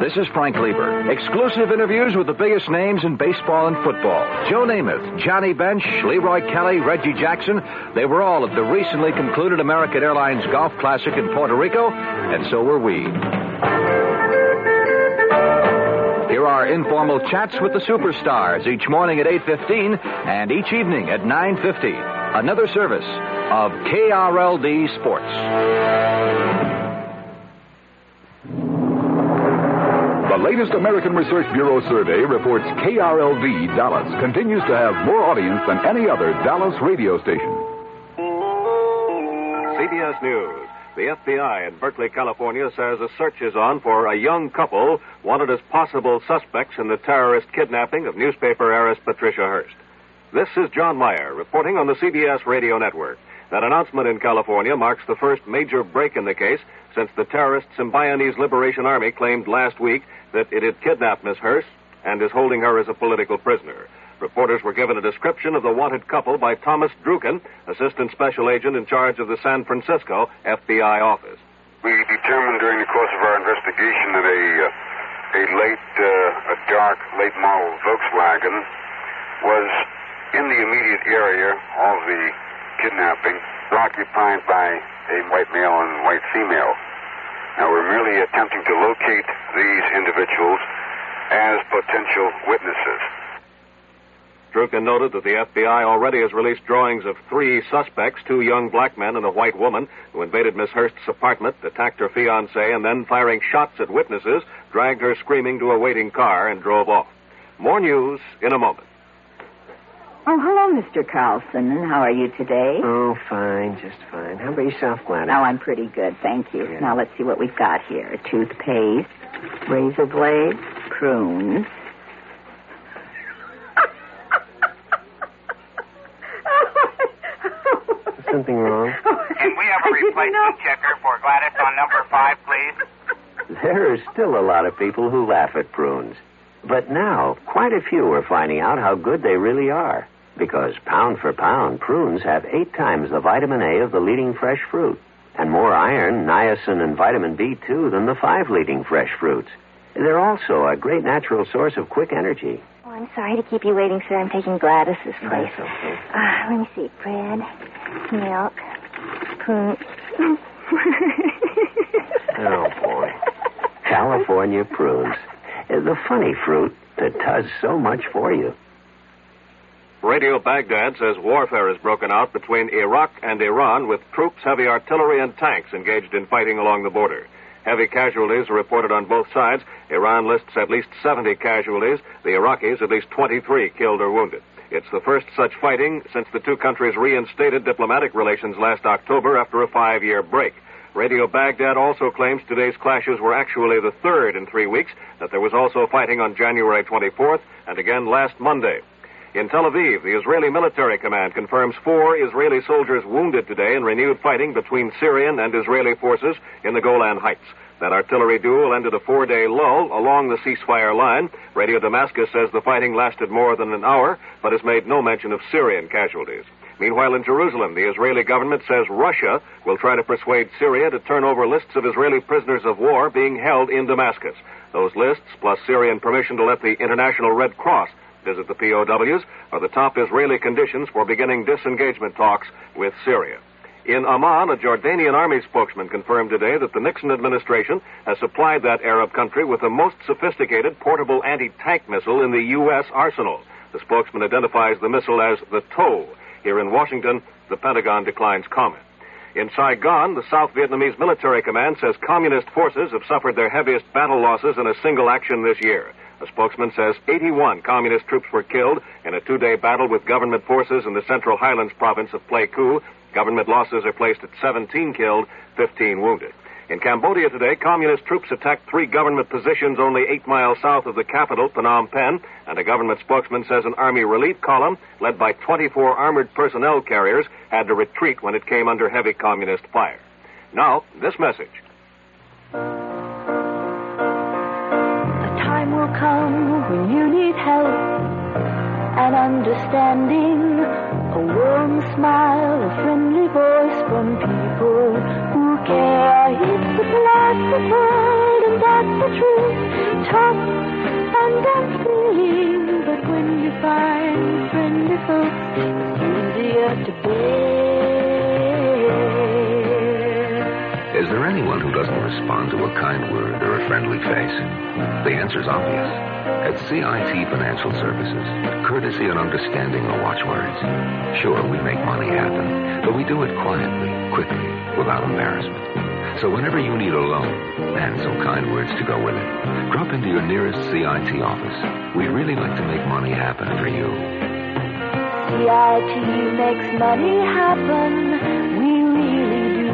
This is Frank Lieber. Exclusive interviews with the biggest names in baseball and football. Joe Namath, Johnny Bench, Leroy Kelly, Reggie Jackson. They were all at the recently concluded American Airlines Golf Classic in Puerto Rico, and so were we. Here are informal chats with the superstars each morning at 8:15 and each evening at 9:50. Another service of KRLD Sports. The latest American Research Bureau survey reports KRLD Dallas continues to have more audience than any other Dallas radio station. CBS News. The FBI in Berkeley, California says a search is on for a young couple wanted as possible suspects in the terrorist kidnapping of newspaper heiress Patricia Hearst. This is John Meyer reporting on the CBS radio network. That announcement in California marks the first major break in the case since the terrorist Symbionese Liberation Army claimed last week that it had kidnapped Miss Hearst and is holding her as a political prisoner. Reporters were given a description of the wanted couple by Thomas Druken, Assistant Special Agent in charge of the San Francisco FBI office. We determined during the course of our investigation that a dark, late model Volkswagen was in the immediate area of the kidnapping, occupied by a white male and white female. Now, we're merely attempting to locate these individuals as potential witnesses. Druken noted that the FBI already has released drawings of 3 suspects, 2 young black men and a white woman, who invaded Miss Hearst's apartment, attacked her fiancé, and then, firing shots at witnesses, dragged her screaming to a waiting car and drove off. More news in a moment. Oh, hello, Mr. Carlson. And how are you today? Oh, fine, just fine. How about yourself, Gladys? Oh, I'm pretty good, thank you. Yeah. Now, let's see what we've got here. Toothpaste, razor blades, prunes. Is something wrong? Can we have a replacement checker for Gladys on number 5, please? There are still a lot of people who laugh at prunes. But now, quite a few are finding out how good they really are. Because pound for pound, prunes have 8 times the vitamin A of the leading fresh fruit, and more iron, niacin, and vitamin B2 than the 5 leading fresh fruits. They're also a great natural source of quick energy. Oh, I'm sorry to keep you waiting, sir. I'm taking Gladys's place. That's okay. Let me see. Bread, milk, prunes. Oh, boy. California prunes. The funny fruit that does so much for you. Radio Baghdad says warfare has broken out between Iraq and Iran with troops, heavy artillery, and tanks engaged in fighting along the border. Heavy casualties are reported on both sides. Iran lists at least 70 casualties. The Iraqis at least 23 killed or wounded. It's the first such fighting since the 2 countries reinstated diplomatic relations last October after a 5-year break. Radio Baghdad also claims today's clashes were actually the 3rd in 3 weeks, that there was also fighting on January 24th and again last Monday. In Tel Aviv, the Israeli military command confirms 4 Israeli soldiers wounded today in renewed fighting between Syrian and Israeli forces in the Golan Heights. That artillery duel ended a 4-day lull along the ceasefire line. Radio Damascus says the fighting lasted more than an hour, but has made no mention of Syrian casualties. Meanwhile, in Jerusalem, the Israeli government says Russia will try to persuade Syria to turn over lists of Israeli prisoners of war being held in Damascus. Those lists, plus Syrian permission to let the International Red Cross visit the POWs, are the top Israeli conditions for beginning disengagement talks with Syria. In Amman, a Jordanian army spokesman confirmed today that the Nixon administration has supplied that Arab country with the most sophisticated portable anti-tank missile in the U.S. arsenal. The spokesman identifies the missile as the TOW. Here in Washington, the Pentagon declines comment. In Saigon, the South Vietnamese military command says communist forces have suffered their heaviest battle losses in a single action this year. A spokesman says 81 communist troops were killed in a 2-day battle with government forces in the Central Highlands province of Pleiku. Government losses are placed at 17 killed, 15 wounded. In Cambodia today, communist troops attacked 3 government positions only 8 miles south of the capital, Phnom Penh, and a government spokesman says an army relief column led by 24 armored personnel carriers had to retreat when it came under heavy communist fire. Now, this message. Time will come when you need help and understanding, a warm smile, a friendly voice from people who care. It's a plastic world and that's what truth, tough and unfeeling. But when you find friendly folks, it's easier to bear. Is there anyone who doesn't respond to a kind word or a friendly face? The answer's obvious. At CIT Financial Services, courtesy and understanding are watchwords. Sure, we make money happen, but we do it quietly, quickly, without embarrassment. So whenever you need a loan, and some kind words to go with it, drop into your nearest CIT office. We'd really like to make money happen for you. CIT makes money happen. We really do.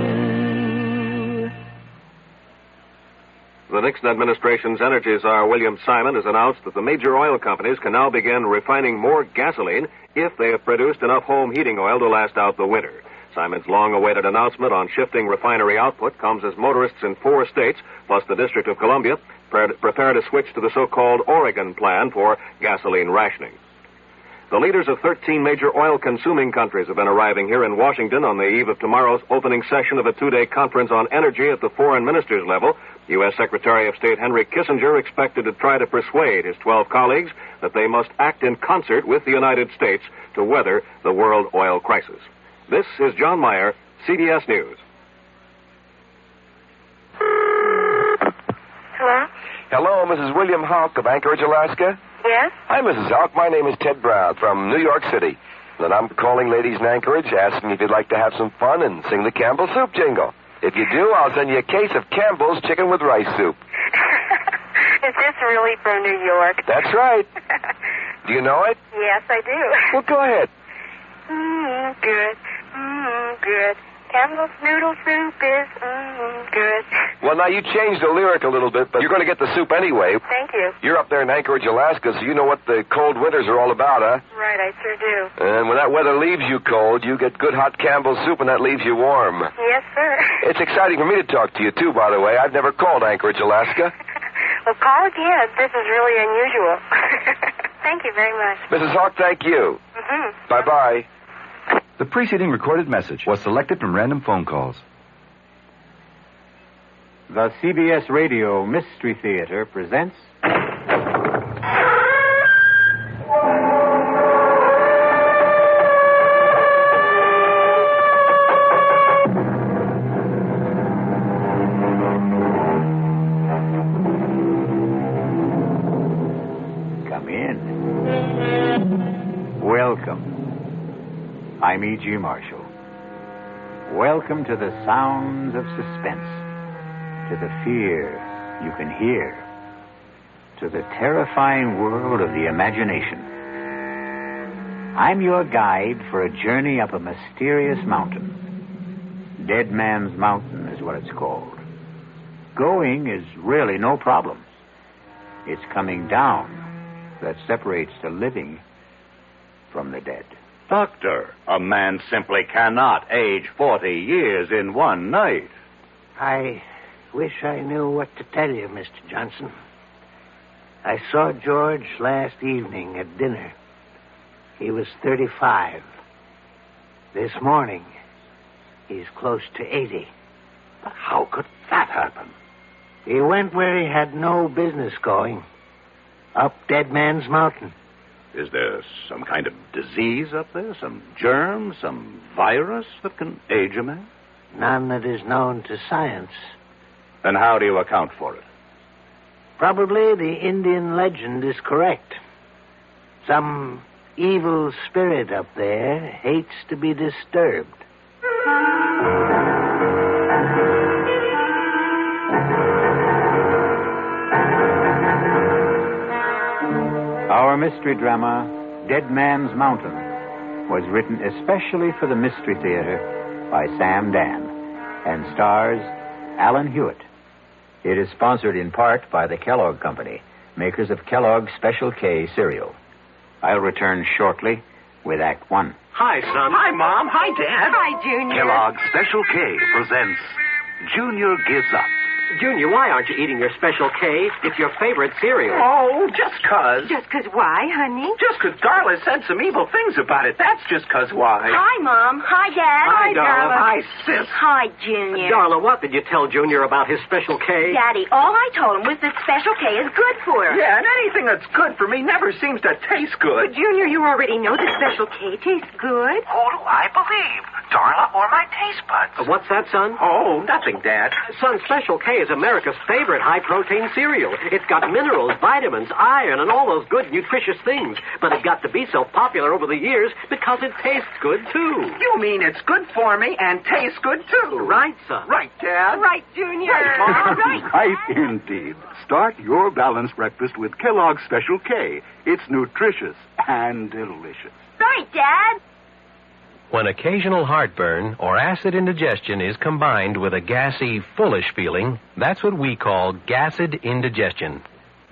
The Nixon administration's energy czar, William Simon, has announced that the major oil companies can now begin refining more gasoline if they have produced enough home heating oil to last out the winter. Simon's long-awaited announcement on shifting refinery output comes as motorists in 4 states, plus the District of Columbia, prepare to switch to the so-called Oregon plan for gasoline rationing. The leaders of 13 major oil-consuming countries have been arriving here in Washington on the eve of tomorrow's opening session of a 2-day conference on energy at the foreign ministers level. U.S. Secretary of State Henry Kissinger expected to try to persuade his 12 colleagues that they must act in concert with the United States to weather the world oil crisis. This is John Meyer, CBS News. Hello? Hello, Mrs. William Houck of Anchorage, Alaska. Yes? Hi, Mrs. Houck. My name is Ted Brown from New York City. And I'm calling ladies in Anchorage, asking if you'd like to have some fun and sing the Campbell Soup jingle. If you do, I'll send you a case of Campbell's chicken with rice soup. Is this really from New York? That's right. Do you know it? Yes, I do. Well, go ahead. Good. Good. Campbell's noodle soup is good. Well, now, you changed the lyric a little bit, but you're going to get the soup anyway. Thank you. You're up there in Anchorage, Alaska, so you know what the cold winters are all about, huh? Right, I sure do. And when that weather leaves you cold, you get good hot Campbell's soup, and that leaves you warm. Yes, sir. It's exciting for me to talk to you, too, by the way. I've never called Anchorage, Alaska. Well, call again. This is really unusual. Thank you very much. Mrs. Hawk, thank you. Bye-bye. The preceding recorded message was selected from random phone calls. The CBS Radio Mystery Theater presents... Come in. Welcome. I'm E.G. Marshall. Welcome to the sounds of suspense, to the fear you can hear, to the terrifying world of the imagination. I'm your guide for a journey up a mysterious mountain. Dead Man's Mountain is what it's called. Going is really no problem. It's coming down that separates the living from the dead. Doctor, a man simply cannot age 40 years in one night. I wish I knew what to tell you, Mr. Johnson. I saw George last evening at dinner. He was 35. This morning, he's close to 80. But how could that happen? He went where he had no business going. Up Dead Man's Mountain. Is there some kind of disease up there? Some germ? Some virus that can age a man? None that is known to science. Then how do you account for it? Probably the Indian legend is correct. Some evil spirit up there hates to be disturbed. Our mystery drama, Dead Man's Mountain, was written especially for the Mystery Theater by Sam Dan and stars Alan Hewitt. It is sponsored in part by the Kellogg Company, makers of Kellogg's Special K cereal. I'll return shortly with Act One. Hi, son. Hi, Mom. Hi, Dad. Hi, Junior. Kellogg's Special K presents Junior Gives Up. Junior, why aren't you eating your Special K? It's your favorite cereal. Oh, just 'cause. Just 'cause why, honey? Just 'cause Darla said some evil things about it. That's just 'cause why. Hi, Mom. Hi, Dad. Hi, Darla. Hi, sis. Hi, Junior. Darla, what did you tell Junior about his Special K? Daddy, all I told him was that Special K is good for us. Yeah, and anything that's good for me never seems to taste good. Junior, you already know that Special K tastes good. Who do I believe? Darla or my taste buds? What's that, son? Oh, nothing, Dad. Son, Special K is America's favorite high-protein cereal. It's got minerals, vitamins, iron, and all those good, nutritious things. But it got to be so popular over the years because it tastes good, too. You mean it's good for me and tastes good, too? Right, son. Right, Dad. Right, Junior. Right, Mom. Right, indeed. Start your balanced breakfast with Kellogg's Special K. It's nutritious and delicious. Right, Dad. When occasional heartburn or acid indigestion is combined with a gassy, foolish feeling, that's what we call gassed indigestion.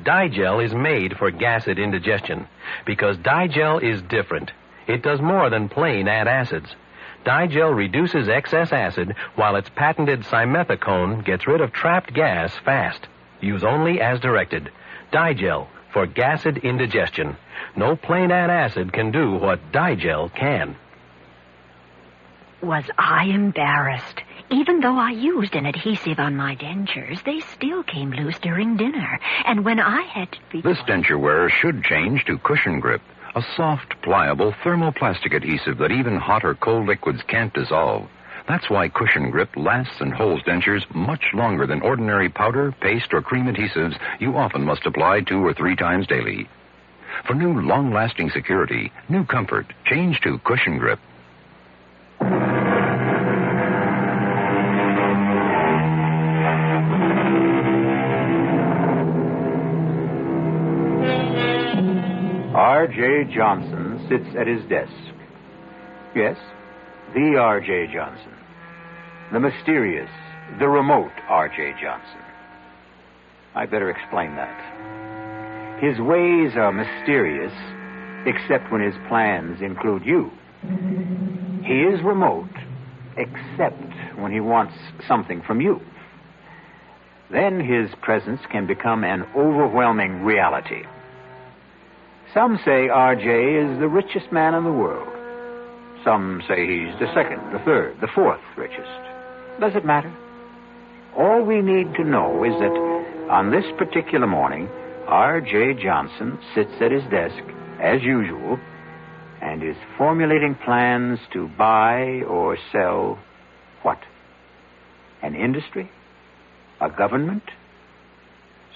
Digel is made for gassed indigestion because Digel is different. It does more than plain add acids. Digel reduces excess acid while its patented simethicone gets rid of trapped gas fast. Use only as directed. Digel for gassed indigestion. No plain add acid can do what Digel can. Was I embarrassed? Even though I used an adhesive on my dentures, they still came loose during dinner. And when I had to be... This denture wearer should change to Cushion Grip, a soft, pliable thermoplastic adhesive that even hot or cold liquids can't dissolve. That's why Cushion Grip lasts and holds dentures much longer than ordinary powder, paste, or cream adhesives you often must apply 2 or 3 times daily. For new, long-lasting security, new comfort, change to Cushion Grip. R.J. Johnson sits at his desk. Yes, the R.J. Johnson. The mysterious, the remote R.J. Johnson. I'd better explain that. His ways are mysterious, except when his plans include you. He is remote, except when he wants something from you. Then his presence can become an overwhelming reality. Some say R.J. is the richest man in the world. Some say he's the second, the third, the fourth richest. Does it matter? All we need to know is that on this particular morning, R.J. Johnson sits at his desk, as usual, and is formulating plans to buy or sell what? An industry? A government?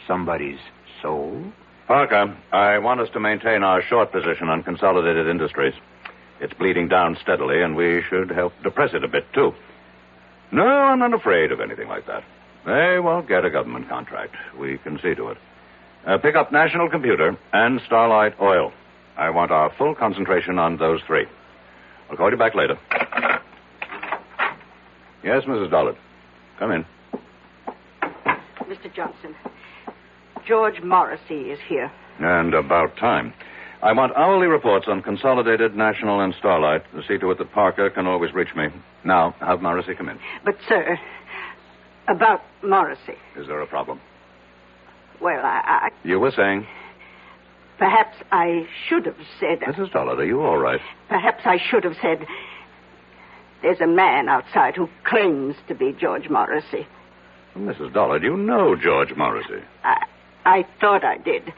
Somebody's soul? Parker, I want us to maintain our short position on Consolidated Industries. It's bleeding down steadily, and we should help depress it a bit, too. No, I'm not afraid of anything like that. They won't get a government contract. We can see to it. Pick up National Computer and Starlight Oil. I want our full concentration on those 3. I'll call you back later. Yes, Mrs. Dollard. Come in. Mr. Johnson, George Morrissey is here. And about time. I want hourly reports on Consolidated, National, and Starlight to see to it that Parker can always reach me. Now, have Morrissey come in. But, sir, about Morrissey. Is there a problem? Well, I... You were saying? Perhaps I should have said... Mrs. Dollard, are you all right? Perhaps I should have said... There's a man outside who claims to be George Morrissey. Mrs. Dollard, you know George Morrissey. I thought I did. If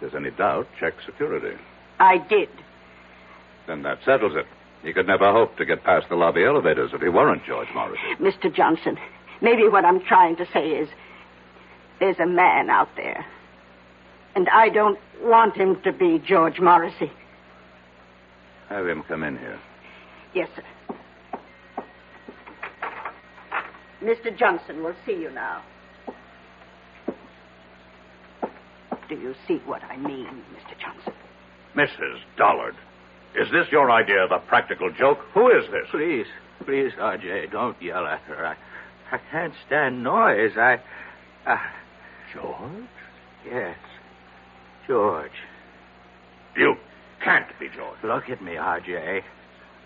there's any doubt, check security. I did. Then that settles it. He could never hope to get past the lobby elevators if he weren't George Morrissey. Mr. Johnson, maybe what I'm trying to say is there's a man out there. And I don't want him to be George Morrissey. Have him come in here. Yes, sir. Mr. Johnson will see you now. Do you see what I mean, Mr. Johnson? Mrs. Dollard, is this your idea of a practical joke? Who is this? Please, R.J., don't yell at her. I can't stand noise. George? Yes, George. You can't be George. Look at me, R.J.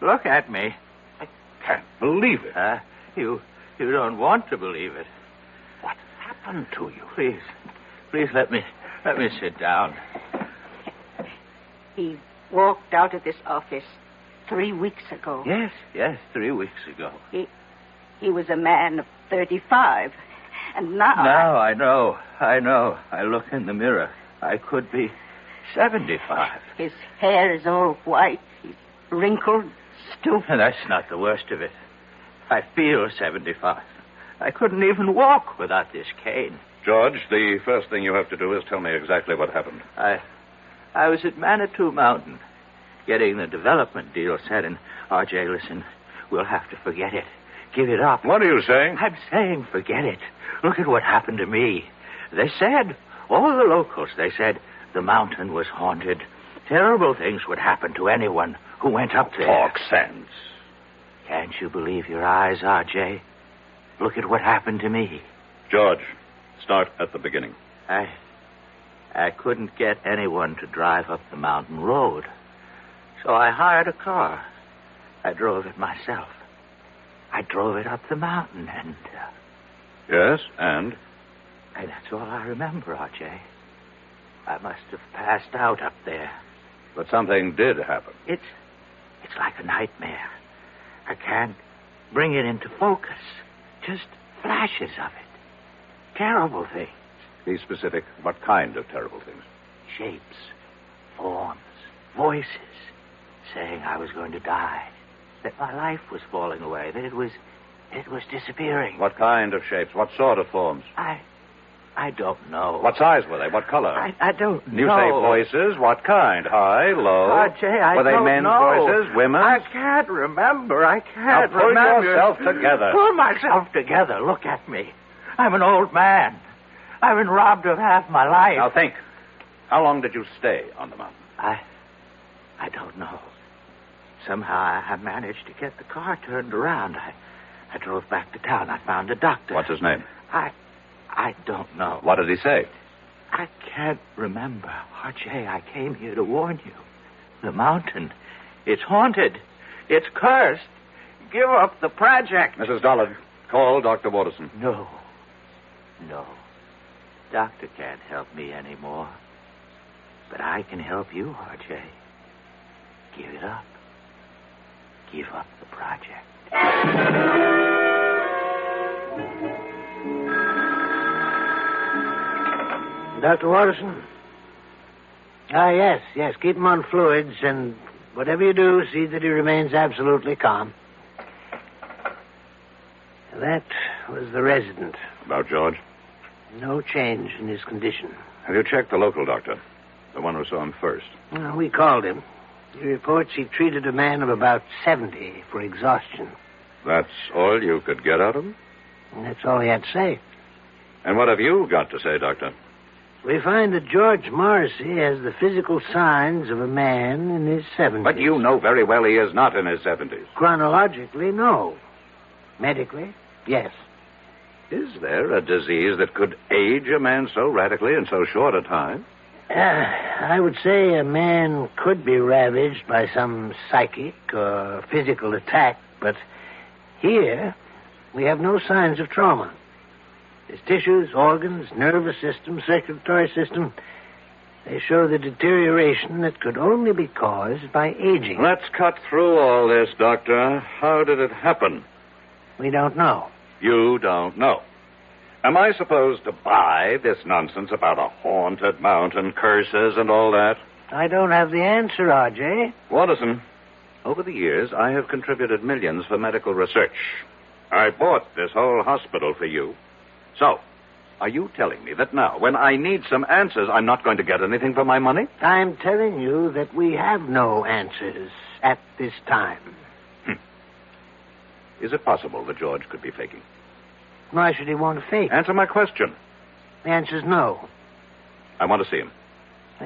Look at me. I can't believe it. You don't want to believe it. What happened to you? Please let me sit down. He walked out of this office 3 weeks ago. Yes, 3 weeks ago. He was a man of 35. And now... Now I know. I look in the mirror. I could be 75. His hair is all white. He's wrinkled, stooped. That's not the worst of it. I feel 75. I couldn't even walk without this cane. George, the first thing you have to do is tell me exactly what happened. I was at Manitou Mountain, getting the development deal set, and R.J., listen, we'll have to forget it. Give it up. What are you saying? I'm saying forget it. Look at what happened to me. They said, all the locals, they said the mountain was haunted. Terrible things would happen to anyone who went up there. Talk sense. Can't you believe your eyes, R.J.? Look at what happened to me. George, start at the beginning. I couldn't get anyone to drive up the mountain road. So I hired a car. I drove it myself. I drove it up the mountain and... Yes, and? And that's all I remember, R.J. I must have passed out up there. But something did happen. It's like a nightmare. I can't bring it into focus. Just flashes of it. Terrible things. Be specific. What kind of terrible things? Shapes, forms, voices, saying I was going to die, that my life was falling away, that it was disappearing. What kind of shapes? What sort of forms? I don't know. What size were they? What color? I don't know. You say voices. What kind? High, low? R.J., I were they don't men's know. voices? Women's? I can't remember. I can't now pull remember. yourself together. Pull myself together. Look at me. I'm an old man. I've been robbed of half my life. Now think. How long did you stay on the mountain? I don't know. Somehow I managed to get the car turned around. I drove back to town. I found a doctor. What's his name? I don't know. What did he say? I can't remember. R.J., I came here to warn you. The mountain, it's haunted. It's cursed. Give up the project. Mrs. Dollard, call Dr. Waterson. No. Doctor can't help me anymore. But I can help you, R.J. Give it up. Give up the project. Dr. Waterson? Yes. Keep him on fluids, and whatever you do, see that he remains absolutely calm. That was the resident. About George? No change in his condition. Have you checked the local doctor? The one who saw him first? Well, we called him. He reports he treated a man of about 70 for exhaustion. That's all you could get out of him? And that's all he had to say. And what have you got to say, Doctor? We find that George Morrissey has the physical signs of a man in his 70s. But you know very well he is not in his 70s. Chronologically, no. Medically, yes. Is there a disease that could age a man so radically in so short a time? I would say a man could be ravaged by some psychic or physical attack, but here we have no signs of trauma. His tissues, organs, nervous system, circulatory system, they show the deterioration that could only be caused by aging. Let's cut through all this, Doctor. How did it happen? We don't know. You don't know. Am I supposed to buy this nonsense about a haunted mountain, curses, and all that? I don't have the answer, R.J. Watterson, over the years, I have contributed millions for medical research. I bought this whole hospital for you. So, are you telling me that now, when I need some answers, I'm not going to get anything for my money? I'm telling you that we have no answers at this time. Is it possible that George could be faking? Why should he want to fake? Answer my question. The answer's no. I want to see him.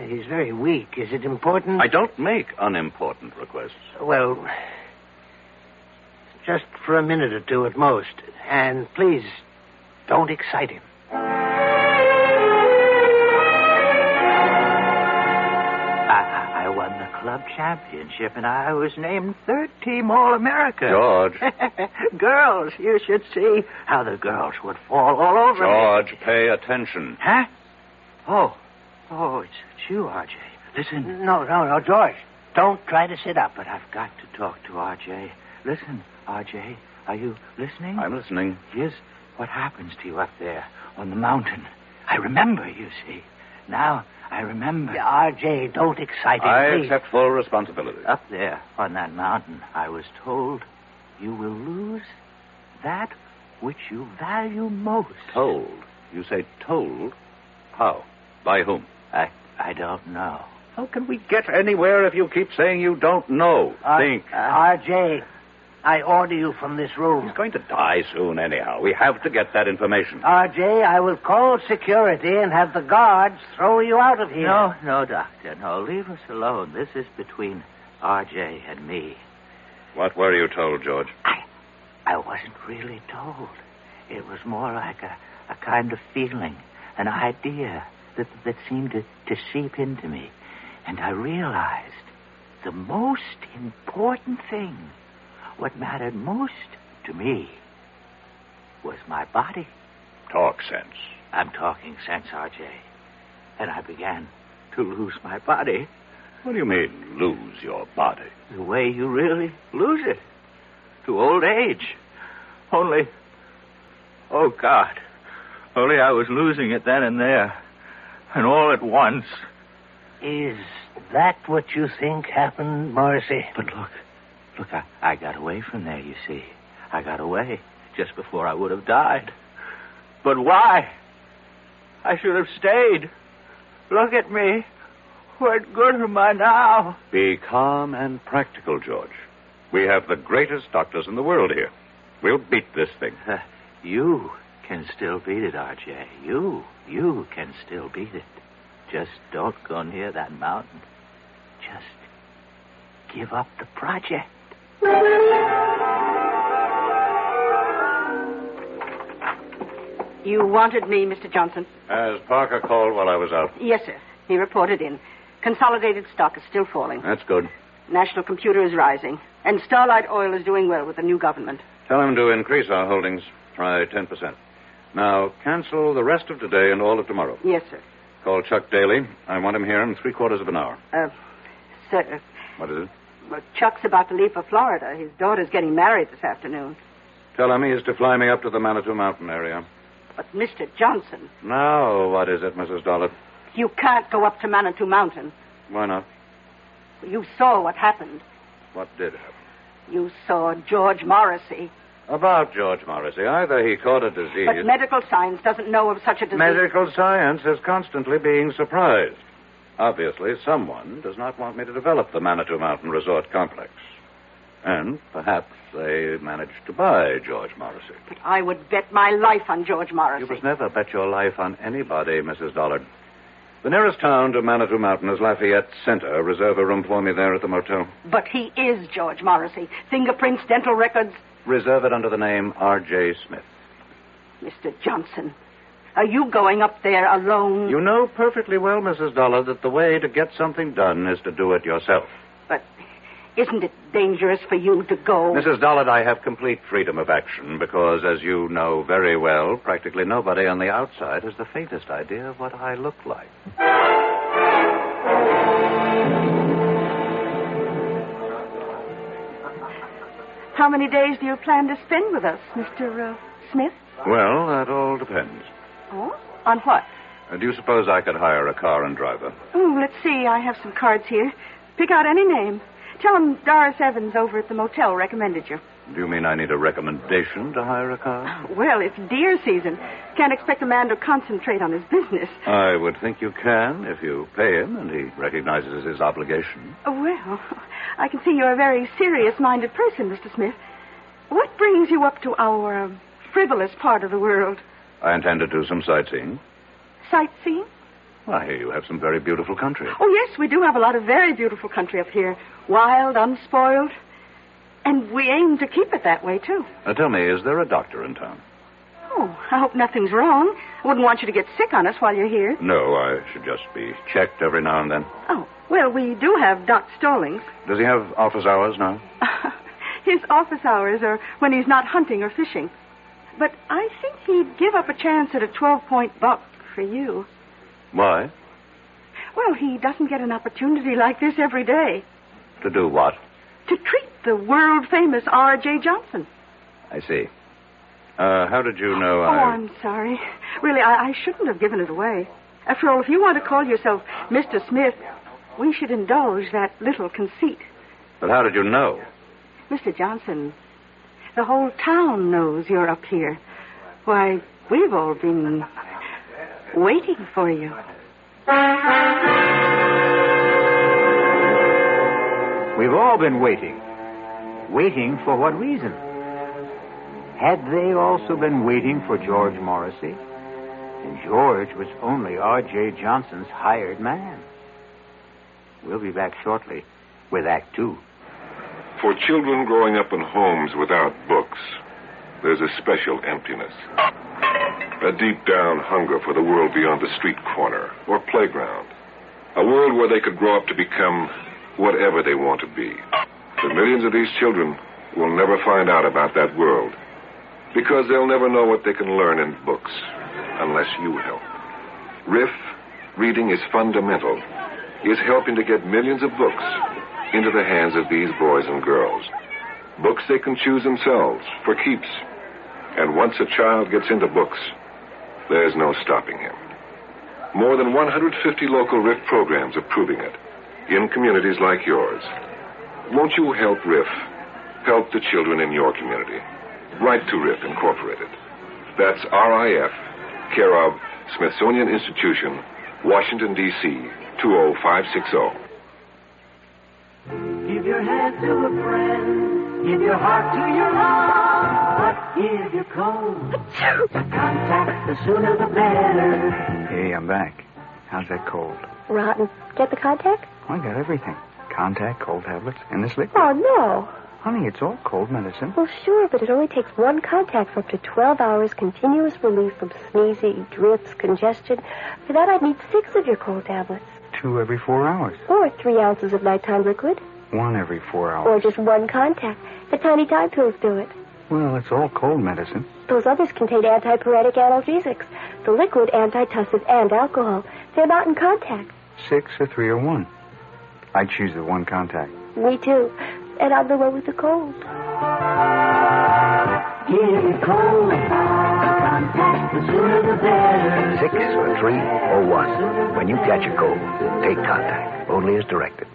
He's very weak. Is it important? I don't make unimportant requests. Well, just for a minute or two at most. And please, don't excite him. I won the club championship, and I was named third-team All-America. George. Girls, you should see how the girls would fall all over me. George, pay attention. Huh? Oh, it's you, R.J. Listen. No, George. Don't try to sit up, but I've got to talk to R.J. Listen, R.J., are you listening? I'm listening. Here's what happens to you up there on the mountain. I remember, you see. Now, I remember. R.J., don't excite him, I please. accept full responsibility. Up there on that mountain, I was told you will lose that which you value most. Told? You say told? How? By whom? I don't know. How can we get anywhere if you keep saying you don't know? Think. R.J., I order you from this room. He's going to die soon anyhow. We have to get that information. R.J., I will call security and have the guards throw you out of here. No, Doctor. No, leave us alone. This is between R.J. and me. What were you told, George? I wasn't really told. It was more like a kind of feeling, an idea that seemed to seep into me. And I realized the most important thing, what mattered most to me, was my body. Talk sense. I'm talking sense, R.J. And I began to lose my body. What do you mean, lose your body? The way you really lose it. To old age. Only, oh, God. Only I was losing it then and there. And all at once. Is that what you think happened, Morrissey? But look, I got away from there, you see. I got away just before I would have died. But why? I should have stayed. Look at me. What good am I now? Be calm and practical, George. We have the greatest doctors in the world here. We'll beat this thing. You can still beat it, R.J. You can still beat it. Just don't go near that mountain. Just give up the project. You wanted me, Mr. Johnson? As Parker called while I was out. Yes, sir. He reported in. Consolidated stock is still falling. That's good. National Computer is rising. And Starlight Oil is doing well with the new government. Tell him to increase our holdings. Try 10%. Now, cancel the rest of today and all of tomorrow. Yes, sir. Call Chuck Daly. I want him here in 3/4 of an hour. Sir. What is it? Well, Chuck's about to leave for Florida. His daughter's getting married this afternoon. Tell him he is to fly me up to the Manitou Mountain area. But, Mr. Johnson... Now, what is it, Mrs. Dollard? You can't go up to Manitou Mountain. Why not? You saw what happened. What did happen? You saw George Morrissey. About George Morrissey. Either he caught a disease... But medical science doesn't know of such a disease. Medical science is constantly being surprised. Obviously, someone does not want me to develop the Manitou Mountain Resort Complex. And perhaps they managed to buy George Morrissey. But I would bet my life on George Morrissey. You must never bet your life on anybody, Mrs. Dollard. The nearest town to Manitou Mountain is Lafayette Center. Reserve a room for me there at the motel. But he is George Morrissey. Fingerprints, dental records. Reserve it under the name R.J. Smith. Mr. Johnson, are you going up there alone? You know perfectly well, Mrs. Dollard, that the way to get something done is to do it yourself. But isn't it dangerous for you to go? Mrs. Dollard, I have complete freedom of action because, as you know very well, practically nobody on the outside has the faintest idea of what I look like. How many days do you plan to spend with us, Mr. Smith? Well, that all depends. Oh? On what? Do you suppose I could hire a car and driver? Oh, let's see. I have some cards here. Pick out any name. Tell him Doris Evans over at the motel recommended you. Do you mean I need a recommendation to hire a car? Well, it's deer season. Can't expect a man to concentrate on his business. I would think you can if you pay him and he recognizes his obligation. Well, I can see you're a very serious-minded person, Mr. Smith. What brings you up to our frivolous part of the world? I intend to do some sightseeing. Sightseeing? Why, you have some very beautiful country. Oh, yes, we do have a lot of very beautiful country up here. Wild, unspoiled. And we aim to keep it that way, too. Tell me, is there a doctor in town? Oh, I hope nothing's wrong. Wouldn't want you to get sick on us while you're here. No, I should just be checked every now and then. Oh, well, we do have Doc Stallings. Does he have office hours now? His office hours are when he's not hunting or fishing. But I think he'd give up a chance at a 12-point buck for you. Why? Well, he doesn't get an opportunity like this every day. To do what? To treat the world-famous R.J. Johnson. I see. How did you know I'm sorry. Really, I shouldn't have given it away. After all, if you want to call yourself Mr. Smith, we should indulge that little conceit. But how did you know? Mr. Johnson, the whole town knows you're up here. Why, we've all been waiting for you. We've all been waiting. Waiting for what reason? Had they also been waiting for George Morrissey? And George was only R.J. Johnson's hired man. We'll be back shortly with Act 2. For children growing up in homes without books, there's a special emptiness. A deep-down hunger for the world beyond the street corner or playground. A world where they could grow up to become whatever they want to be. But millions of these children will never find out about that world because they'll never know what they can learn in books unless you help. RIF, Reading is Fundamental, is helping to get millions of books into the hands of these boys and girls. Books they can choose themselves for keeps. And once a child gets into books, there's no stopping him. More than 150 local RIF programs are proving it in communities like yours. Won't you help RIF? Help the children in your community. Write to RIF Incorporated. That's RIF, care of Smithsonian Institution, Washington, D.C., 20560. Give your hand to a friend. Give your heart to your love. But if you're cold, contact, the sooner the better. Hey, I'm back. How's that cold? Rotten. Get the contact? I got everything. Contact, cold tablets, and this liquid. Oh, no. Honey, it's all cold medicine. Well, sure, but it only takes one contact for up to 12 hours continuous relief from sneezing, drips, congestion. For that, I'd need 6 of your cold tablets. 2 every 4 hours. Or 3 ounces of nighttime liquid. 1 every 4 hours. Or just one contact. The tiny time pills do it. Well, it's all cold medicine. Those others contain antipyretic analgesics. The liquid, antitussive, and alcohol. They're not in contact. 6 or 3 or 1. I'd choose the one contact. Me too. And I'm the one with the cold. Give it cold. Contact, the sooner the better. 6 or 3 or 1. When you catch a cold, take contact. Only as directed.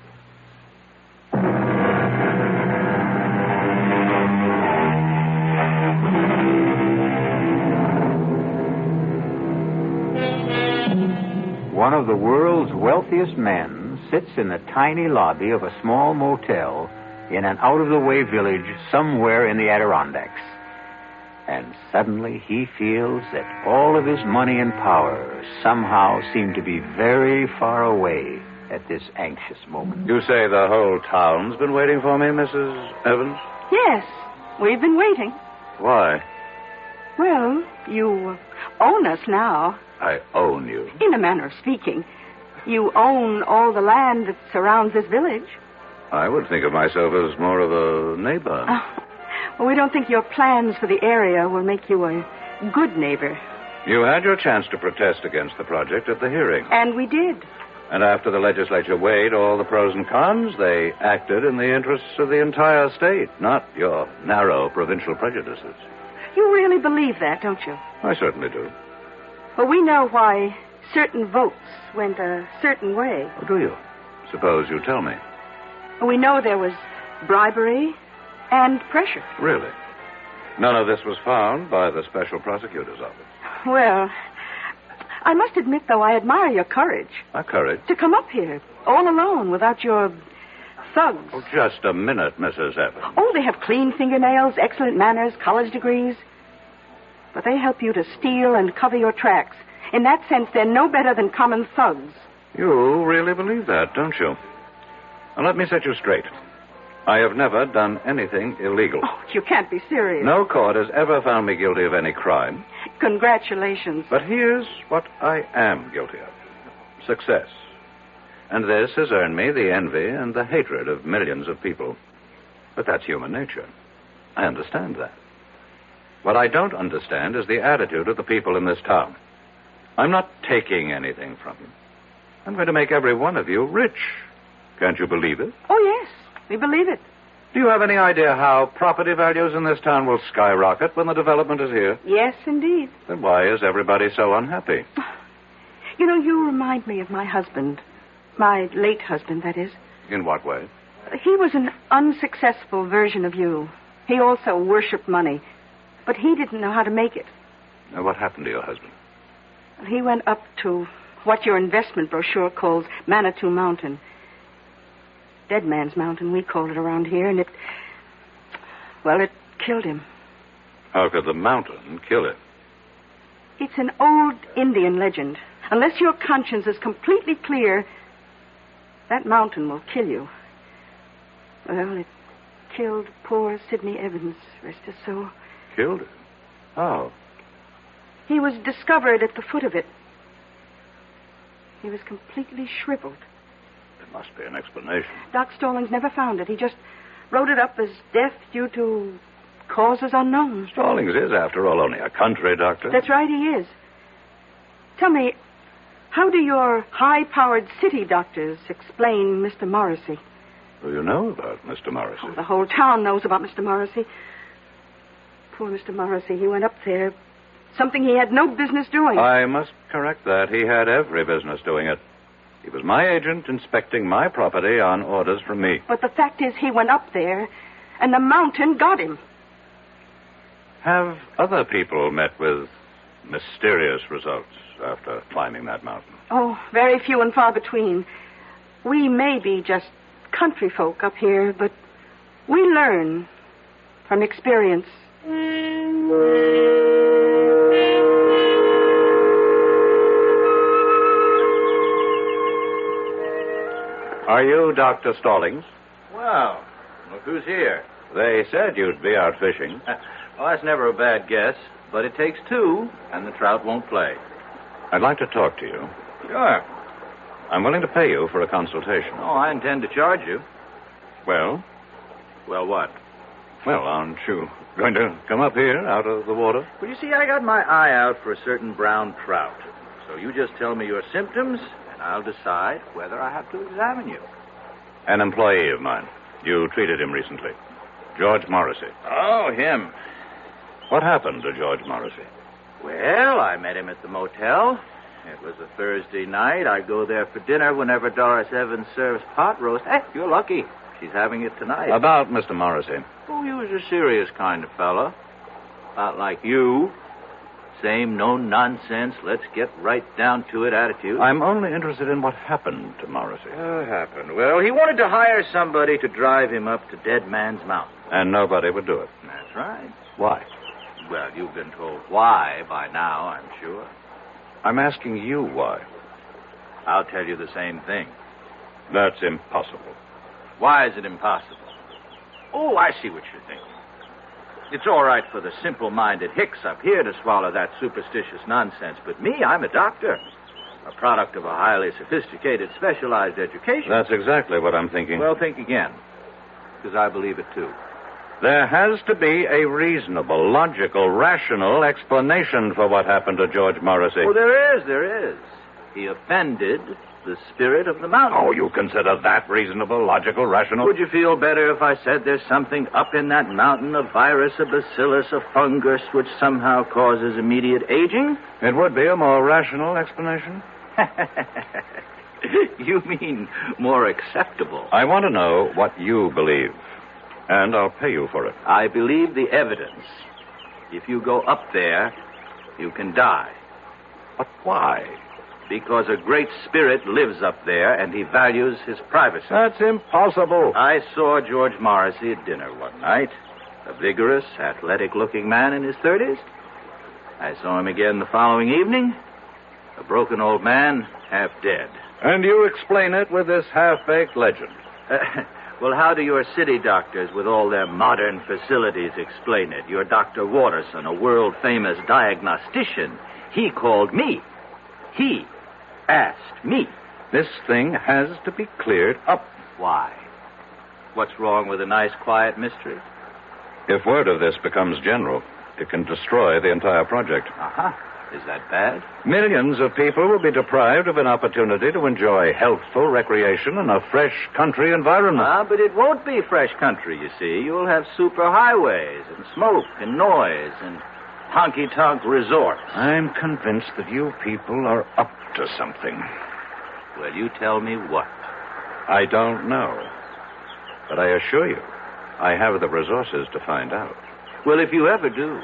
One of the world's wealthiest men sits in the tiny lobby of a small motel in an out-of-the-way village somewhere in the Adirondacks. And suddenly he feels that all of his money and power somehow seem to be very far away at this anxious moment. You say the whole town's been waiting for me, Mrs. Evans? Yes, we've been waiting. Why? Well, you own us now. I own you. In a manner of speaking. You own all the land that surrounds this village. I would think of myself as more of a neighbor. Well, we don't think your plans for the area will make you a good neighbor. You had your chance to protest against the project at the hearing. And we did. And after the legislature weighed all the pros and cons, they acted in the interests of the entire state, not your narrow provincial prejudices. You really believe that, don't you? I certainly do. Well, we know why certain votes went a certain way. Oh, do you? Suppose you tell me. We know there was bribery and pressure. Really? None of this was found by the special prosecutor's office. Well, I must admit, though, I admire your courage. My courage? To come up here, all alone, without your thugs. Oh, just a minute, Mrs. Evans. Oh, they have clean fingernails, excellent manners, college degrees. But they help you to steal and cover your tracks. In that sense, they're no better than common thugs. You really believe that, don't you? Now, let me set you straight. I have never done anything illegal. Oh, you can't be serious. No court has ever found me guilty of any crime. Congratulations. But here's what I am guilty of. Success. And this has earned me the envy and the hatred of millions of people. But that's human nature. I understand that. What I don't understand is the attitude of the people in this town. I'm not taking anything from you. I'm going to make every one of you rich. Can't you believe it? Oh, yes. We believe it. Do you have any idea how property values in this town will skyrocket when the development is here? Yes, indeed. Then why is everybody so unhappy? You know, you remind me of my husband. My late husband, that is. In what way? He was an unsuccessful version of you. He also worshipped money. But he didn't know how to make it. Now, what happened to your husband? He went up to what your investment brochure calls Manitou Mountain. Dead Man's Mountain, we call it around here, and it killed him. How could the mountain kill him? It's an old Indian legend. Unless your conscience is completely clear, that mountain will kill you. Well, it killed poor Sidney Evans, rest his soul. Killed him? How? He was discovered at the foot of it. He was completely shriveled. There must be an explanation. Doc Stallings never found it. He just wrote it up as death due to causes unknown. Stallings is, after all, only a country doctor. That's right, he is. Tell me, how do your high-powered city doctors explain Mr. Morrissey? Well, you know about Mr. Morrissey. Oh, the whole town knows about Mr. Morrissey. Poor Mr. Morrissey, he went up there. Something he had no business doing. I must correct that. He had every business doing it. He was my agent inspecting my property on orders from me. But the fact is, he went up there, and the mountain got him. Have other people met with mysterious results after climbing that mountain? Oh, very few and far between. We may be just country folk up here, but we learn from experience. Are you Dr. Stallings? Well, look who's here. They said you'd be out fishing. Well, that's never a bad guess, but it takes two, and the trout won't play. I'd like to talk to you. Sure. I'm willing to pay you for a consultation. Oh, I intend to charge you. Well? Well, what? Well, aren't you going to come up here out of the water? Well, you see, I got my eye out for a certain brown trout. So you just tell me your symptoms, and I'll decide whether I have to examine you. An employee of mine. You treated him recently. George Morrissey. Oh, him. What happened to George Morrissey? Well, I met him at the motel. It was a Thursday night. I go there for dinner whenever Doris Evans serves pot roast. Hey, you're lucky. She's having it tonight. About Mr. Morrissey. Oh, he was a serious kind of fellow. Not like you. Same no-nonsense, let's get right down to it attitude. I'm only interested in what happened to Morrissey. What happened? Well, he wanted to hire somebody to drive him up to Dead Man's Mountain. And nobody would do it. That's right. Why? Well, you've been told why by now, I'm sure. I'm asking you why. I'll tell you the same thing. That's impossible. Why is it impossible? Oh, I see what you're thinking. It's all right for the simple-minded hicks up here to swallow that superstitious nonsense, but me, I'm a doctor. A product of a highly sophisticated, specialized education. That's exactly what I'm thinking. Well, think again, because I believe it, too. There has to be a reasonable, logical, rational explanation for what happened to George Morrissey. Oh, there is. He offended the spirit of the mountain. Oh, you consider that reasonable, logical, rational? Would you feel better if I said there's something up in that mountain, a virus, a bacillus, a fungus, which somehow causes immediate aging? It would be a more rational explanation. You mean more acceptable? I want to know what you believe, and I'll pay you for it. I believe the evidence. If you go up there, you can die. But why? Because a great spirit lives up there, and he values his privacy. That's impossible. I saw George Morrissey at dinner one night. A vigorous, athletic-looking man in his 30s. I saw him again the following evening. A broken old man, half dead. And you explain it with this half-baked legend. Well, how do your city doctors with all their modern facilities explain it? Your Dr. Watterson, a world-famous diagnostician, he called me. He asked me. This thing has to be cleared up. Why? What's wrong with a nice, quiet mystery? If word of this becomes general, it can destroy the entire project. Uh-huh. Is that bad? Millions of people will be deprived of an opportunity to enjoy healthful recreation in a fresh country environment. But it won't be fresh country, you see. You'll have superhighways and smoke and noise and honky-tonk resorts. I'm convinced that you people are up to something. Well, you tell me what. I don't know. But I assure you, I have the resources to find out. Well, if you ever do,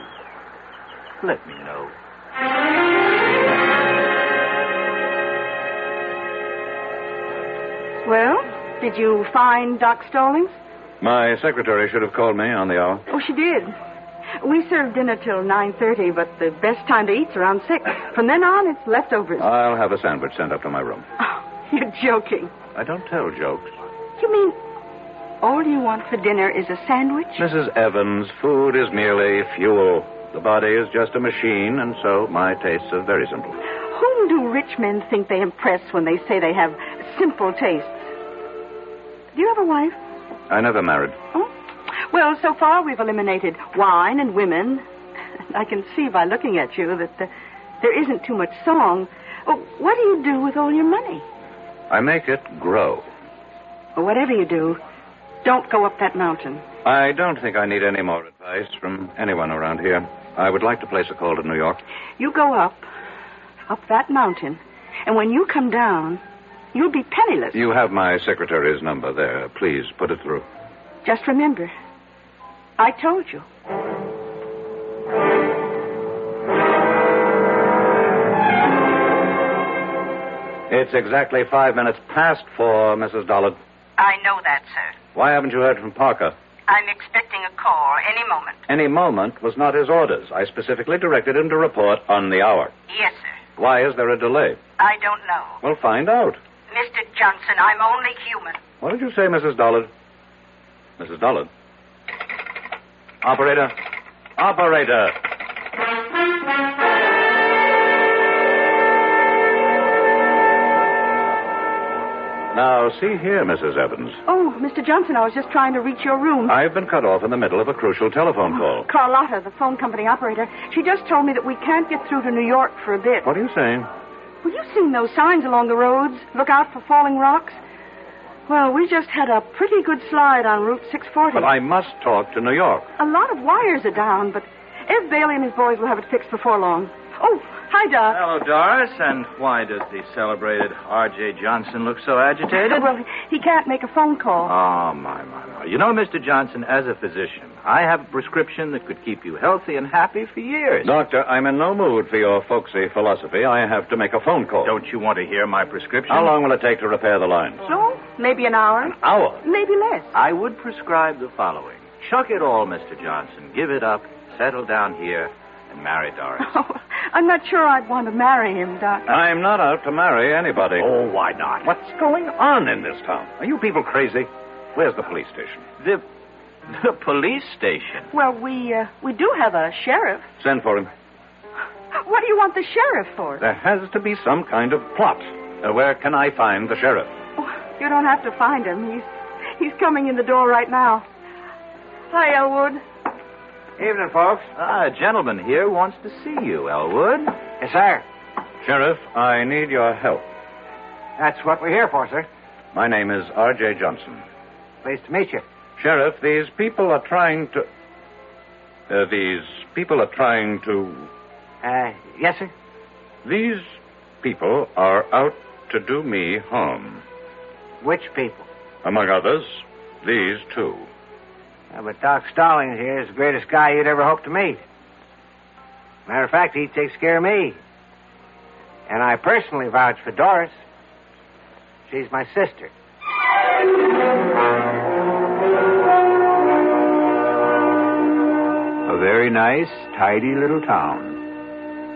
let me know. Well, did you find Doc Stallings? My secretary should have called me on the hour. Oh, she did. We serve dinner till 9:30, but the best time to eat's around 6. From then on, it's leftovers. I'll have a sandwich sent up to my room. Oh, you're joking. I don't tell jokes. You mean all you want for dinner is a sandwich? Mrs. Evans, food is merely fuel. The body is just a machine, and so my tastes are very simple. Whom do rich men think they impress when they say they have simple tastes? Do you have a wife? I never married. Oh? Well, so far we've eliminated wine and women. I can see by looking at you that there isn't too much song. Oh, what do you do with all your money? I make it grow. Well, whatever you do, don't go up that mountain. I don't think I need any more advice from anyone around here. I would like to place a call to New York. You go up that mountain, and when you come down, you'll be penniless. You have my secretary's number there. Please put it through. Just remember, I told you. It's exactly 5 minutes past 4, Mrs. Dollard. I know that, sir. Why haven't you heard from Parker? I'm expecting a call any moment. Any moment was not his orders. I specifically directed him to report on the hour. Yes, sir. Why is there a delay? I don't know. Well, find out. Mr. Johnson, I'm only human. What did you say, Mrs. Dollard? Mrs. Dollard? Operator? Operator! Now, see here, Mrs. Evans. Oh, Mr. Johnson, I was just trying to reach your room. I've been cut off in the middle of a crucial telephone call. Carlotta, the phone company operator, she just told me that we can't get through to New York for a bit. What are you saying? Well, you've seen those signs along the roads. Look out for falling rocks. Well, we just had a pretty good slide on Route 640. But I must talk to New York. A lot of wires are down, but Ev Bailey and his boys will have it fixed before long. Oh, hi, Doc. Hello, Doris. And why does the celebrated R.J. Johnson look so agitated? Well, he can't make a phone call. Oh, my. You know, Mr. Johnson, as a physician, I have a prescription that could keep you healthy and happy for years. Doctor, I'm in no mood for your folksy philosophy. I have to make a phone call. Don't you want to hear my prescription? How long will it take to repair the lines? So, maybe an hour. An hour? Maybe less. I would prescribe the following. Chuck it all, Mr. Johnson. Give it up. Settle down here and marry Doris. Oh, I'm not sure I'd want to marry him, Doc. I'm not out to marry anybody. Oh, why not? What's going on in this town? Are you people crazy? Where's the police station? The police station? Well, we do have a sheriff. Send for him. What do you want the sheriff for? There has to be some kind of plot. Where can I find the sheriff? Oh, you don't have to find him. He's coming in the door right now. Hi, Elwood. Evening, folks. A gentleman here wants to see you, Elwood. Yes, sir. Sheriff, I need your help. That's what we're here for, sir. My name is R.J. Johnson. Pleased to meet you. Sheriff, these people are trying to... Yes, sir? These people are out to do me harm. Which people? Among others, these two. But Doc Stallings here is the greatest guy you'd ever hope to meet. Matter of fact, he takes care of me. And I personally vouch for Doris. She's my sister. A very nice, tidy little town.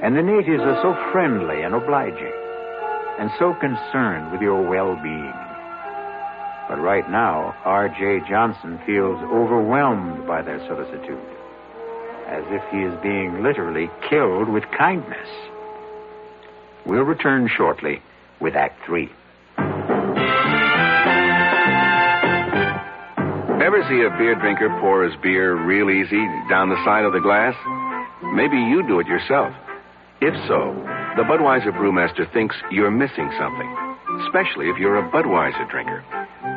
And the natives are so friendly and obliging, and so concerned with your well-being. But right now, R.J. Johnson feels overwhelmed by their solicitude, as if he is being literally killed with kindness. We'll return shortly with Act 3. Ever see a beer drinker pour his beer real easy down the side of the glass? Maybe you do it yourself. If so, the Budweiser Brewmaster thinks you're missing something, especially if you're a Budweiser drinker.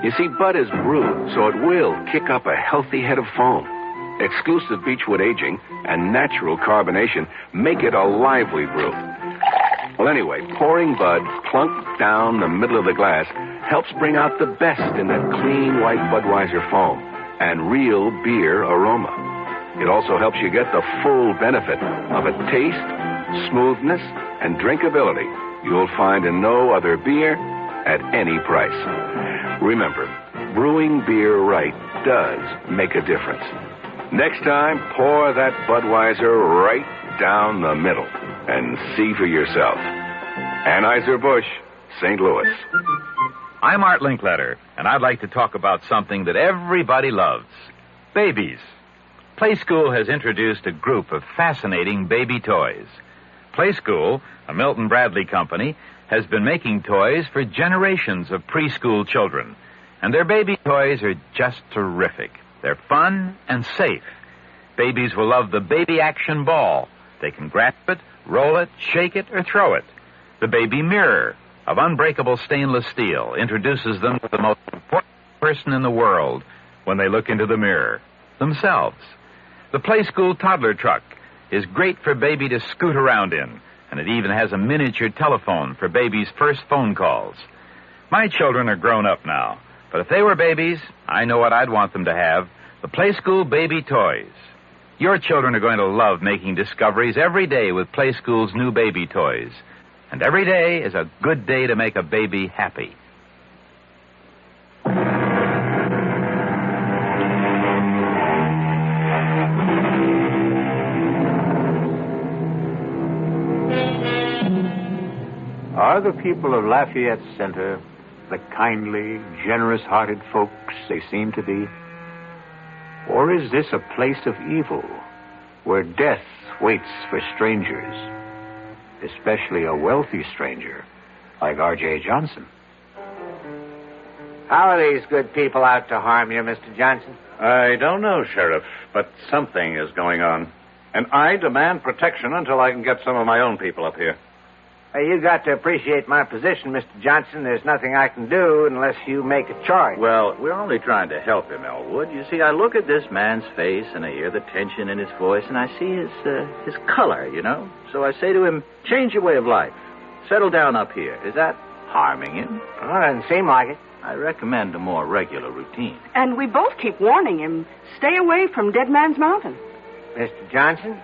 You see, Bud is brewed, so it will kick up a healthy head of foam. Exclusive beechwood aging and natural carbonation make it a lively brew. Well, anyway, pouring Bud plunk down the middle of the glass helps bring out the best in that clean white Budweiser foam and real beer aroma. It also helps you get the full benefit of a taste, smoothness, and drinkability you'll find in no other beer at any price. Remember, brewing beer right does make a difference. Next time, pour that Budweiser right down the middle and see for yourself. Anheuser-Busch, St. Louis. I'm Art Linkletter, and I'd like to talk about something that everybody loves. Babies. Play School has introduced a group of fascinating baby toys. Play School, a Milton Bradley company, has been making toys for generations of preschool children. And their baby toys are just terrific. They're fun and safe. Babies will love the Baby Action Ball. They can grab it, roll it, shake it, or throw it. The Baby Mirror of unbreakable stainless steel introduces them to the most important person in the world when they look into the mirror, themselves. The Play School Toddler Truck is great for baby to scoot around in, and it even has a miniature telephone for baby's first phone calls. My children are grown up now, but if they were babies, I know what I'd want them to have, the Play School Baby Toys. Your children are going to love making discoveries every day with Play School's new baby toys. And every day is a good day to make a baby happy. Are the people of Lafayette Center the kindly, generous-hearted folks they seem to be? Or is this a place of evil where death waits for strangers, especially a wealthy stranger like R.J. Johnson? How are these good people out to harm you, Mr. Johnson? I don't know, Sheriff, but something is going on. And I demand protection until I can get some of my own people up here. You got to appreciate my position, Mr. Johnson. There's nothing I can do unless you make a choice. Well, we're only trying to help him, Elwood. You see, I look at this man's face, and I hear the tension in his voice, and I see his color, you know? So I say to him, change your way of life. Settle down up here. Is that harming him? Well, it doesn't seem like it. I recommend a more regular routine. And we both keep warning him, stay away from Dead Man's Mountain. Mr. Johnson?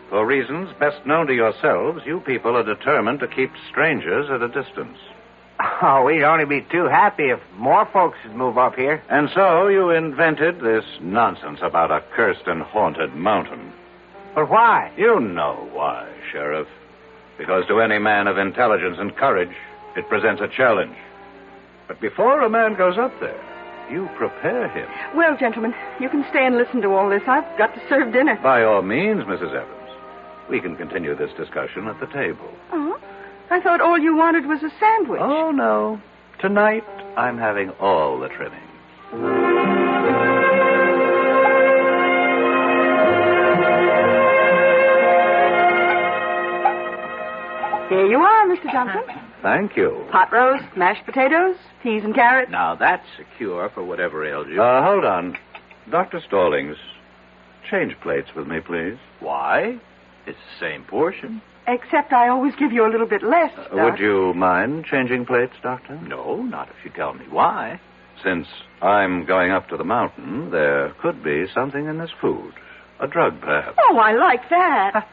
For reasons best known to yourselves, you people are determined to keep strangers at a distance. Oh, we'd only be too happy if more folks would move up here. And so you invented this nonsense about a cursed and haunted mountain. But why? You know why, Sheriff. Because to any man of intelligence and courage, it presents a challenge. But before a man goes up there, you prepare him. Well, gentlemen, you can stay and listen to all this. I've got to serve dinner. By all means, Mrs. Evans. We can continue this discussion at the table. Oh? I thought all you wanted was a sandwich. Oh, no. Tonight, I'm having all the trimming. Here you are, Mr. Johnson. Thank you. Pot roast, mashed potatoes, peas and carrots. Now, that's a cure for whatever ails you. Hold on. Dr. Stallings, change plates with me, please. Why? It's the same portion. Except I always give you a little bit less, Doc. Would you mind changing plates, Doctor? No, not if you tell me why. Since I'm going up to the mountain, there could be something in this food. A drug, perhaps. Oh, I like that.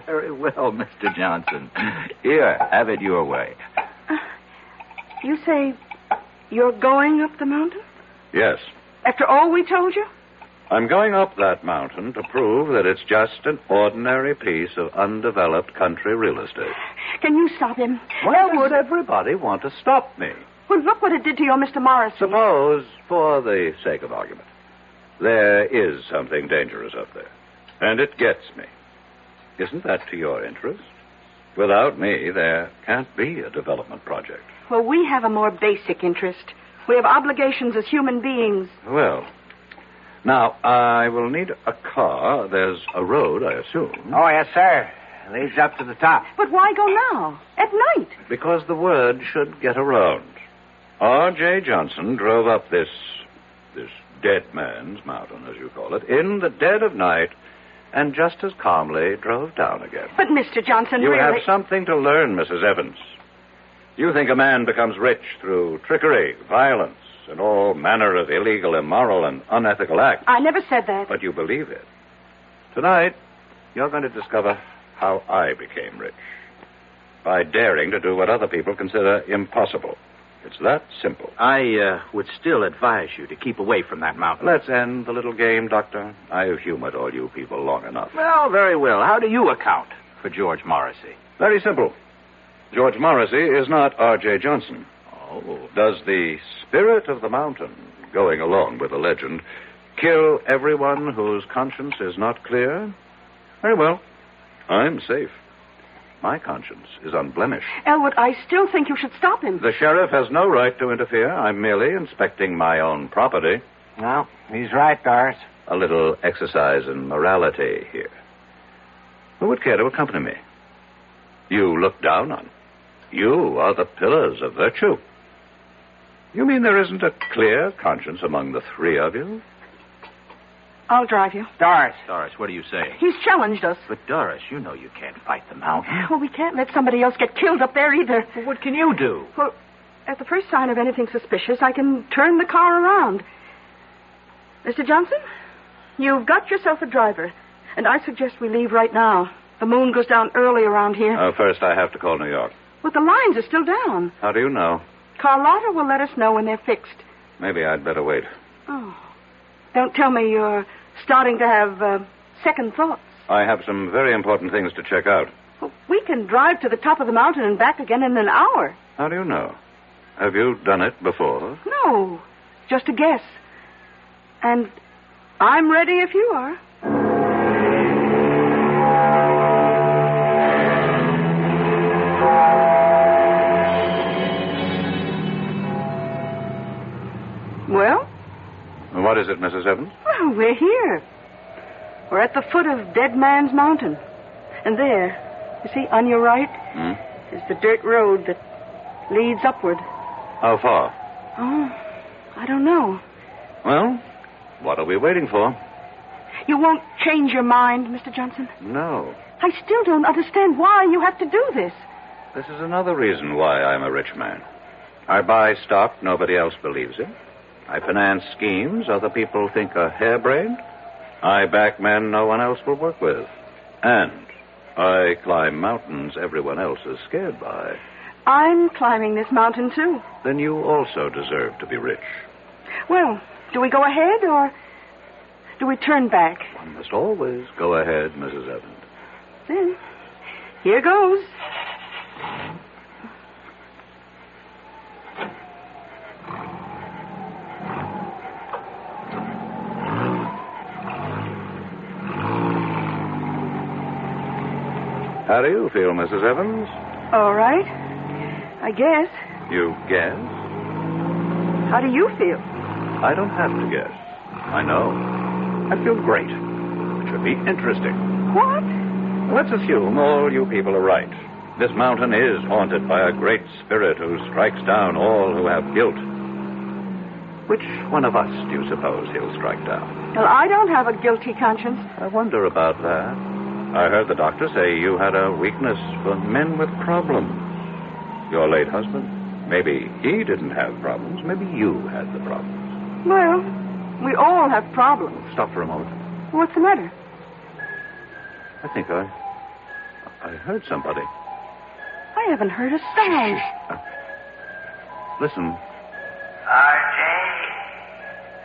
Very well, Mr. Johnson. Here, have it your way. You say you're going up the mountain? Yes. After all we told you? I'm going up that mountain to prove that it's just an ordinary piece of undeveloped country real estate. Can you stop him? Why does everybody want to stop me? Well, look what it did to your Mr. Morris. Suppose, for the sake of argument, there is something dangerous up there. And it gets me. Isn't that to your interest? Without me, there can't be a development project. Well, we have a more basic interest. We have obligations as human beings. Well, now, I will need a car. There's a road, I assume. Oh, yes, sir. Leads up to the top. But why go now? At night? Because the word should get around. R.J. Johnson drove up this dead man's mountain, as you call it, in the dead of night, and just as calmly drove down again. But, Mr. Johnson, You really... have something to learn, Mrs. Evans. You think a man becomes rich through trickery, violence, and all manner of illegal, immoral, and unethical acts. I never said that. But you believe it. Tonight, you're going to discover how I became rich. By daring to do what other people consider impossible. It's that simple. I would still advise you to keep away from that mountain. Let's end the little game, Doctor. I've humored all you people long enough. Well, very well. How do you account for George Morrissey? Very simple. George Morrissey is not R.J. Johnson. Oh. Does the spirit of the mountain, going along with the legend, kill everyone whose conscience is not clear? Very well. I'm safe. My conscience is unblemished. Elwood, I still think you should stop him. The sheriff has no right to interfere. I'm merely inspecting my own property. No, he's right, Doris. A little exercise in morality here. Who would care to accompany me? You look down on. You are the pillars of virtue. You mean there isn't a clear conscience among the three of you? I'll drive you. Doris. Doris, what do you say? He's challenged us. But, Doris, you know you can't fight the mountain. Well, we can't let somebody else get killed up there either. Well, what can you do? Well, at the first sign of anything suspicious, I can turn the car around. Mr. Johnson, you've got yourself a driver, and I suggest we leave right now. The moon goes down early around here. First, I have to call New York. But the lines are still down. How do you know? Carlotta will let us know when they're fixed. Maybe I'd better wait. Oh. Don't tell me you're starting to have second thoughts. I have some very important things to check out. Well, we can drive to the top of the mountain and back again in an hour. How do you know? Have you done it before? No, just a guess. And I'm ready if you are. Well? What is it, Mrs. Evans? Well, we're here. We're at the foot of Dead Man's Mountain. And there, you see, on your right, is the dirt road that leads upward. How far? Oh, I don't know. Well, what are we waiting for? You won't change your mind, Mr. Johnson? No. I still don't understand why you have to do this. This is another reason why I'm a rich man. I buy stock nobody else believes in. I finance schemes other people think are harebrained. I back men no one else will work with. And I climb mountains everyone else is scared by. I'm climbing this mountain, too. Then you also deserve to be rich. Well, do we go ahead or do we turn back? One must always go ahead, Mrs. Evans. Then, here goes. How do you feel, Mrs. Evans? All right. I guess. You guess? How do you feel? I don't have to guess. I know. I feel great. It should be interesting. What? Let's assume all you people are right. This mountain is haunted by a great spirit who strikes down all who have guilt. Which one of us do you suppose he'll strike down? Well, I don't have a guilty conscience. I wonder about that. I heard the doctor say you had a weakness for men with problems. Your late husband, maybe he didn't have problems. Maybe you had the problems. Well, we all have problems. Stop for a moment. What's the matter? I think I heard somebody. I haven't heard a sound. Listen. R.J.,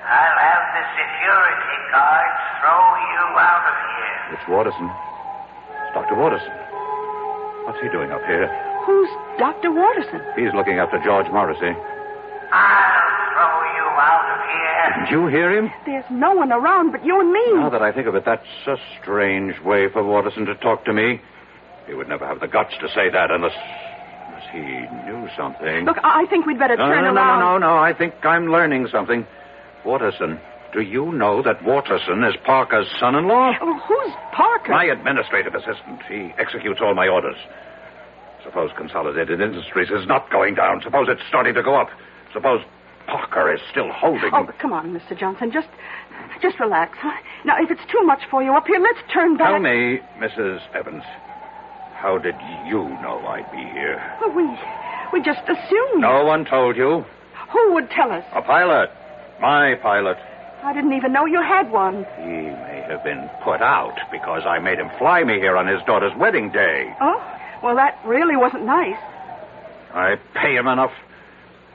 I'll have the security guards throw you out of here. It's Watterson. It's Dr. Watterson. What's he doing up here? Who's Dr. Watterson? He's looking after George Morrissey. I'll throw you out of here. Didn't you hear him? There's no one around but you and me. Now that I think of it, that's a strange way for Watterson to talk to me. He would never have the guts to say that unless he knew something. Look, I think we'd better turn around. No. I think I'm learning something. Watterson, do you know that Watterson is Parker's son-in-law? Oh, who's Parker? My administrative assistant. He executes all my orders. Suppose Consolidated Industries is not going down. Suppose it's starting to go up. Suppose Parker is still holding... Oh, come on, Mr. Johnson. Just relax. Huh? Now, if it's too much for you up here, let's turn back. Tell me, Mrs. Evans, how did you know I'd be here? Well, we just assumed. No one told you. Who would tell us? A pilot. My pilot. I didn't even know you had one. He may have been put out because I made him fly me here on his daughter's wedding day. Oh? Well, that really wasn't nice. I pay him enough,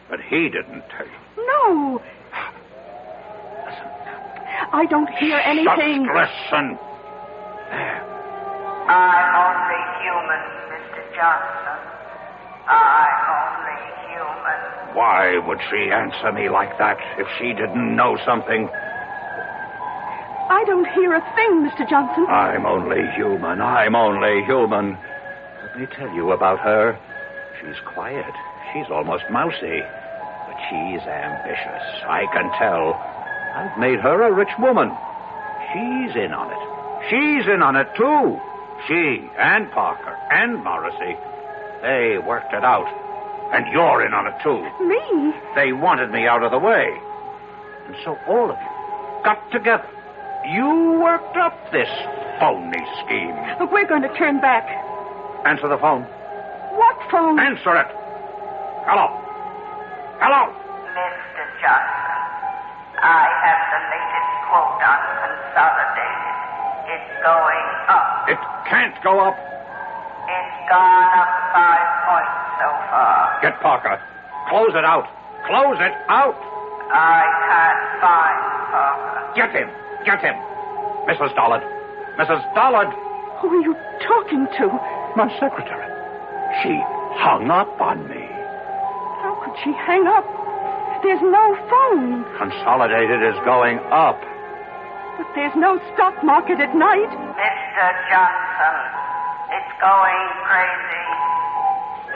but he didn't tell you. No. Listen. I don't hear anything. Just listen. There. I'm only human, Mr. Johnson. I'm only human. Why would she answer me like that if she didn't know something? I don't hear a thing, Mr. Johnson. I'm only human. Let me tell you about her. She's quiet. She's almost mousy. But she's ambitious. I can tell. I've made her a rich woman. She's in on it. She's in on it, too. She and Parker and Morrissey. They worked it out. And you're in on it, too. Me? They wanted me out of the way. And so all of you got together. You worked up this phony scheme. Look, we're going to turn back. Answer the phone. What phone? Answer it. Hello. Hello. Mr. Johnson, I have the latest quote on Consolidated. It's going up. It can't go up. It's gone up 5 points so far. Get Parker. Close it out. Close it out. I can't find Parker. Get him. Get him. Mrs. Dollard. Mrs. Dollard. Who are you talking to? My secretary. She hung up on me. How could she hang up? There's no phone. Consolidated is going up. But there's no stock market at night. Mr. Johnson, it's going crazy.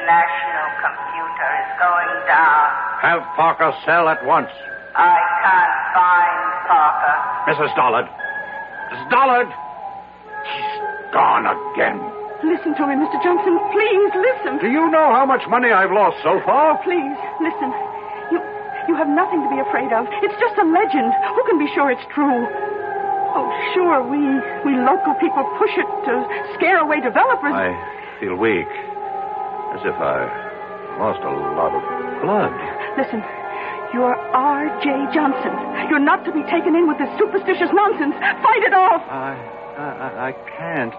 National computer is going down. Have Parker sell at once. I can't find Parker. Mrs. Dollard. Mrs. Dollard. He's gone again. Listen to me, Mr. Johnson. Please, listen. Do you know how much money I've lost so far? Please, listen. You have nothing to be afraid of. It's just a legend. Who can be sure it's true? Oh, sure, we local people push it to scare away developers. I feel weak. As if I lost a lot of blood. Listen, you're R.J. Johnson. You're not to be taken in with this superstitious nonsense. Fight it off. I can't.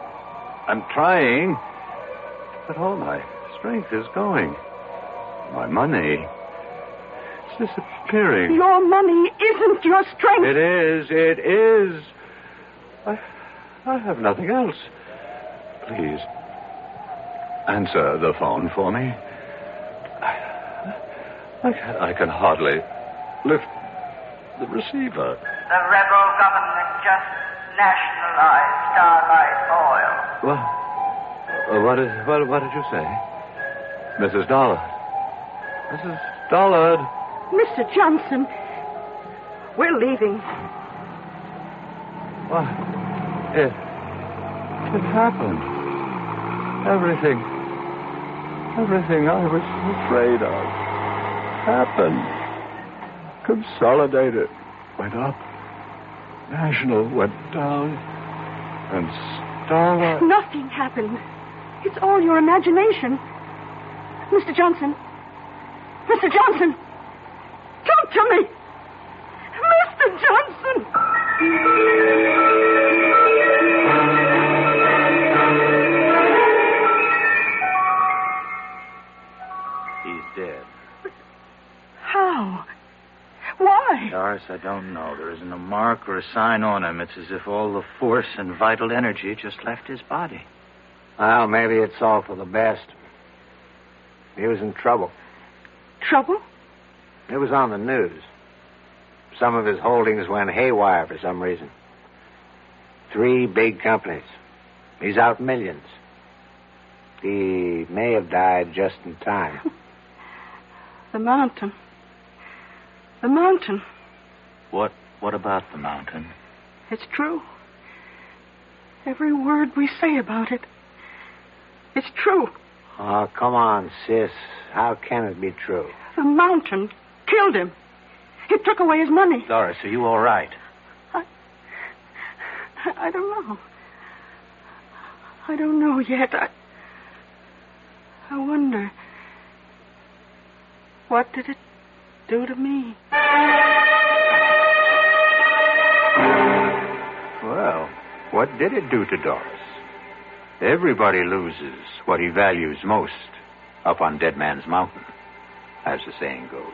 I'm trying. But all my strength is going. My money is disappearing. Your money isn't your strength. It is. I have nothing else. Please, answer the phone for me. I can hardly lift the receiver. The rebel government just nationalized Starlight Oil. What did you say? Mrs. Dollard. Mrs. Dollard. Mr. Johnson, we're leaving. What? It happened. Everything I was afraid of happened. Consolidated went up. National went down. And Starlight... Nothing happened. It's all your imagination. Mr. Johnson. Mr. Johnson. Talk to me. Mr. Johnson. He's dead. How? Why? Doris, I don't know. There isn't a mark or a sign on him. It's as if all the force and vital energy just left his body. Well, maybe it's all for the best. He was in trouble. Trouble? It was on the news. Some of his holdings went haywire for some reason. 3 big companies. He's out millions. He may have died just in time. The mountain. The mountain. What about the mountain? It's true. Every word we say about it. It's true. Oh, come on, sis. How can it be true? The mountain killed him. It took away his money. Doris, are you all right? I don't know. I don't know yet. I wonder. What did it do to me? Well, what did it do to Doris? Everybody loses what he values most up on Dead Man's Mountain, as the saying goes.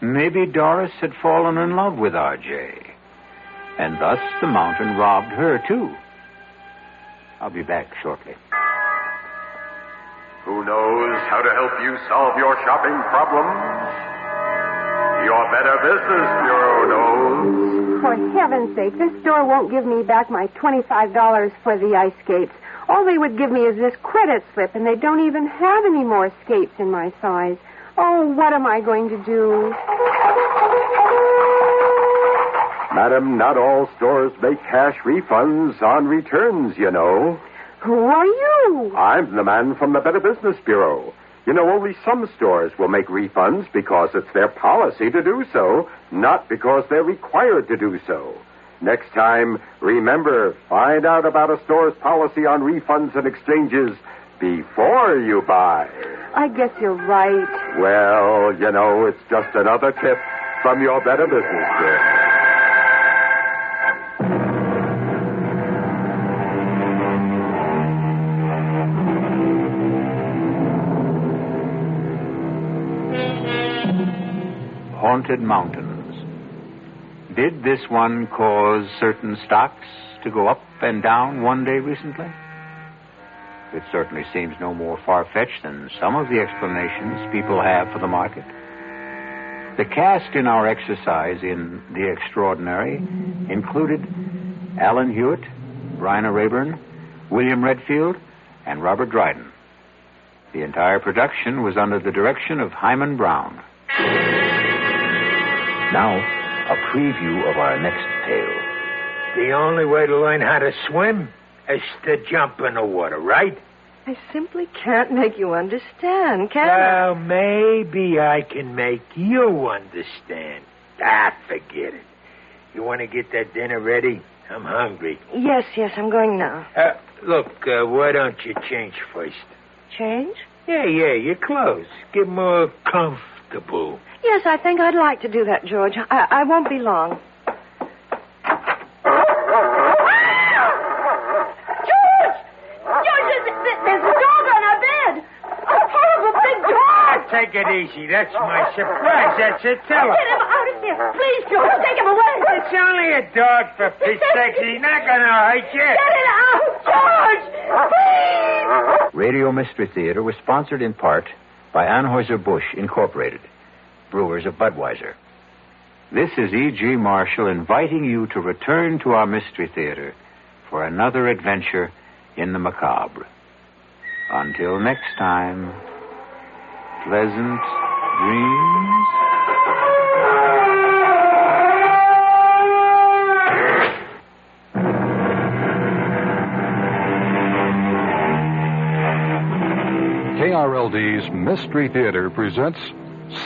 Maybe Doris had fallen in love with R.J., and thus the mountain robbed her, too. I'll be back shortly. Who knows how to help you solve your shopping problems? Your Better Business Bureau knows. For heaven's sake, this store won't give me back my $25 for the ice skates. All they would give me is this credit slip, and they don't even have any more skates in my size. Oh, what am I going to do? Madam, not all stores make cash refunds on returns, you know. Who are you? I'm the man from the Better Business Bureau. You know, only some stores will make refunds because it's their policy to do so, not because they're required to do so. Next time, remember, find out about a store's policy on refunds and exchanges before you buy. I guess you're right. Well, you know, it's just another tip from your Better Business Bureau. Haunted mountains. Did this one cause certain stocks to go up and down one day recently? It certainly seems no more far-fetched than some of the explanations people have for the market. The cast in our exercise in The Extraordinary included Alan Hewitt, Bryna Rayburn, William Redfield, and Robert Dryden. The entire production was under the direction of Hyman Brown. Now, a preview of our next tale. The only way to learn how to swim is to jump in the water, right? I simply can't make you understand, can I? Well, maybe I can make you understand. Forget it. You want to get that dinner ready? I'm hungry. Yes, I'm going now. Look, why don't you change first? Change? Yeah, your clothes. Get more comfortable. Yes, I think I'd like to do that, George. I won't be long. George! There's a dog on our bed. A horrible big dog. Take it easy. That's my surprise. That's it. Tell her. Get him out of here. Please, George, take him away. It's only a dog, for Pete's sake. He's not going to hurt you. Get it out, George! Please! Radio Mystery Theater was sponsored in part by Anheuser-Busch Incorporated, brewers of Budweiser. This is E.G. Marshall inviting you to return to our Mystery Theater for another adventure in the macabre. Until next time, pleasant dreams. KRLD's Mystery Theater presents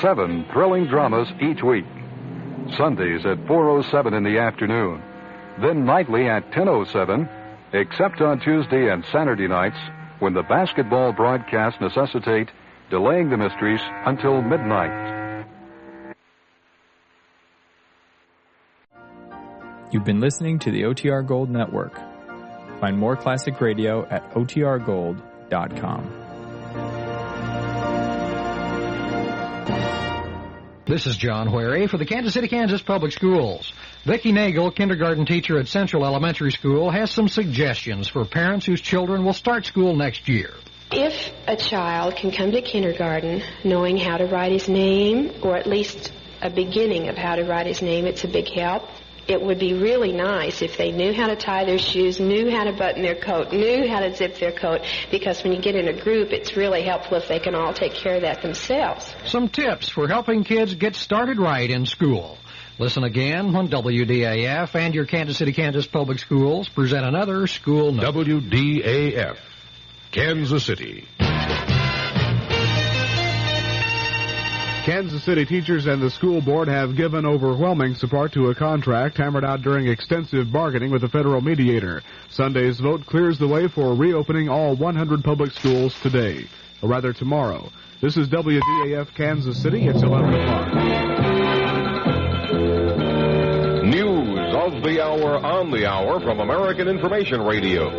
7 thrilling dramas each week. Sundays at 4:07 in the afternoon. Then nightly at 10:07, except on Tuesday and Saturday nights when the basketball broadcasts necessitate delaying the mysteries until midnight. You've been listening to the OTR Gold Network. Find more classic radio at otrgold.com. This is John Wherry for the Kansas City, Kansas Public Schools. Vicki Nagel, kindergarten teacher at Central Elementary School, has some suggestions for parents whose children will start school next year. If a child can come to kindergarten knowing how to write his name, or at least a beginning of how to write his name, it's a big help. It would be really nice if they knew how to tie their shoes, knew how to button their coat, knew how to zip their coat, because when you get in a group, it's really helpful if they can all take care of that themselves. Some tips for helping kids get started right in school. Listen again when WDAF and your Kansas City, Kansas Public Schools present another school note. WDAF, Kansas City. Kansas City teachers and the school board have given overwhelming support to a contract hammered out during extensive bargaining with a federal mediator. Sunday's vote clears the way for reopening all 100 public schools today, or rather tomorrow. This is WDAF Kansas City. It's 11 o'clock. News of the hour on the hour from American Information Radio.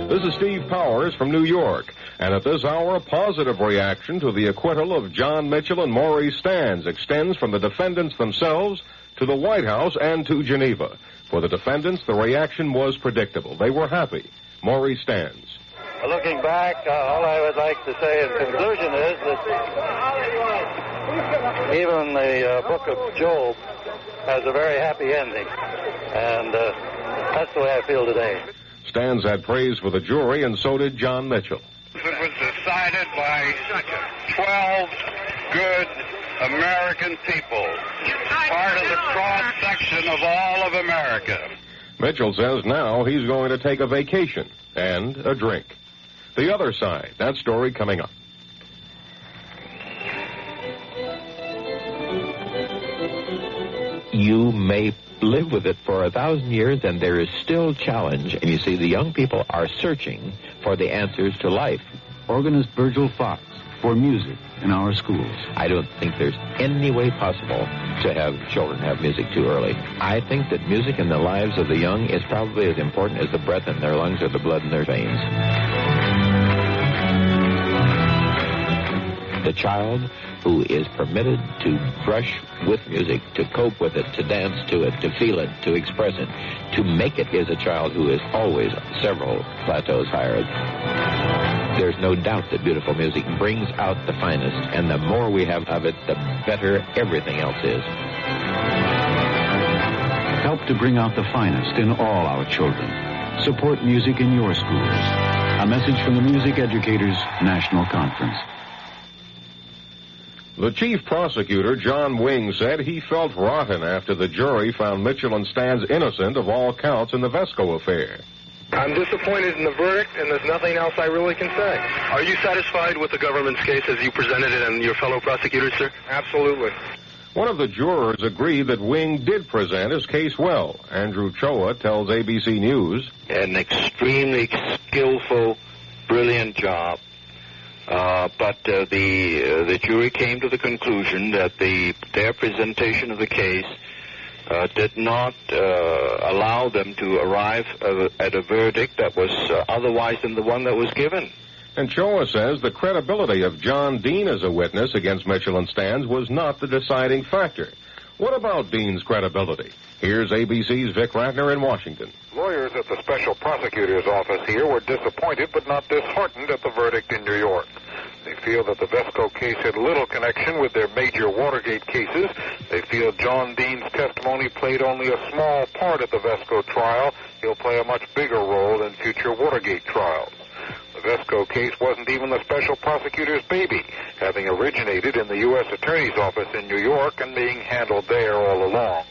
This is Steve Powers from New York. And at this hour, positive reaction to the acquittal of John Mitchell and Maurice Stans extends from the defendants themselves to the White House and to Geneva. For the defendants, the reaction was predictable. They were happy. Maurice Stans. Looking back, all I would like to say in conclusion is that even the book of Job has a very happy ending. And that's the way I feel today. Stans had praise for the jury, and so did John Mitchell. It was decided by 12 good American people, part of the cross-section of all of America. Mitchell says now he's going to take a vacation and a drink. The other side, that story coming up. You may live with it for 1,000 years, and there is still challenge. And you see, the young people are searching for the answers to life. Organist Virgil Fox for music in our schools. I don't think there's any way possible to have children have music too early. I think that music in the lives of the young is probably as important as the breath in their lungs or the blood in their veins. The child who is permitted to brush with music, to cope with it, to dance to it, to feel it, to express it, to make it, is a child who is always several plateaus higher. There's no doubt that beautiful music brings out the finest, and the more we have of it, the better everything else is. Help to bring out the finest in all our children. Support music in your schools. A message from the Music Educators National Conference. The chief prosecutor, John Wing, said he felt rotten after the jury found Mitchell and Stans innocent of all counts in the Vesco affair. I'm disappointed in the verdict, and there's nothing else I really can say. Are you satisfied with the government's case as you presented it and your fellow prosecutors, sir? Absolutely. One of the jurors agreed that Wing did present his case well. Andrew Choa tells ABC News. An extremely skillful, brilliant job. But the jury came to the conclusion that their presentation of the case did not allow them to arrive at a verdict that was otherwise than the one that was given. And Choa says the credibility of John Dean as a witness against Mitchell and Stans was not the deciding factor. What about Dean's credibility? Here's ABC's Vic Ratner in Washington. Lawyers at the special prosecutor's office here were disappointed but not disheartened at the verdict in New York. They feel that the Vesco case had little connection with their major Watergate cases. They feel John Dean's testimony played only a small part at the Vesco trial. He'll play a much bigger role in future Watergate trials. The Vesco case wasn't even the special prosecutor's baby, having originated in the U.S. Attorney's Office in New York and being handled there all along.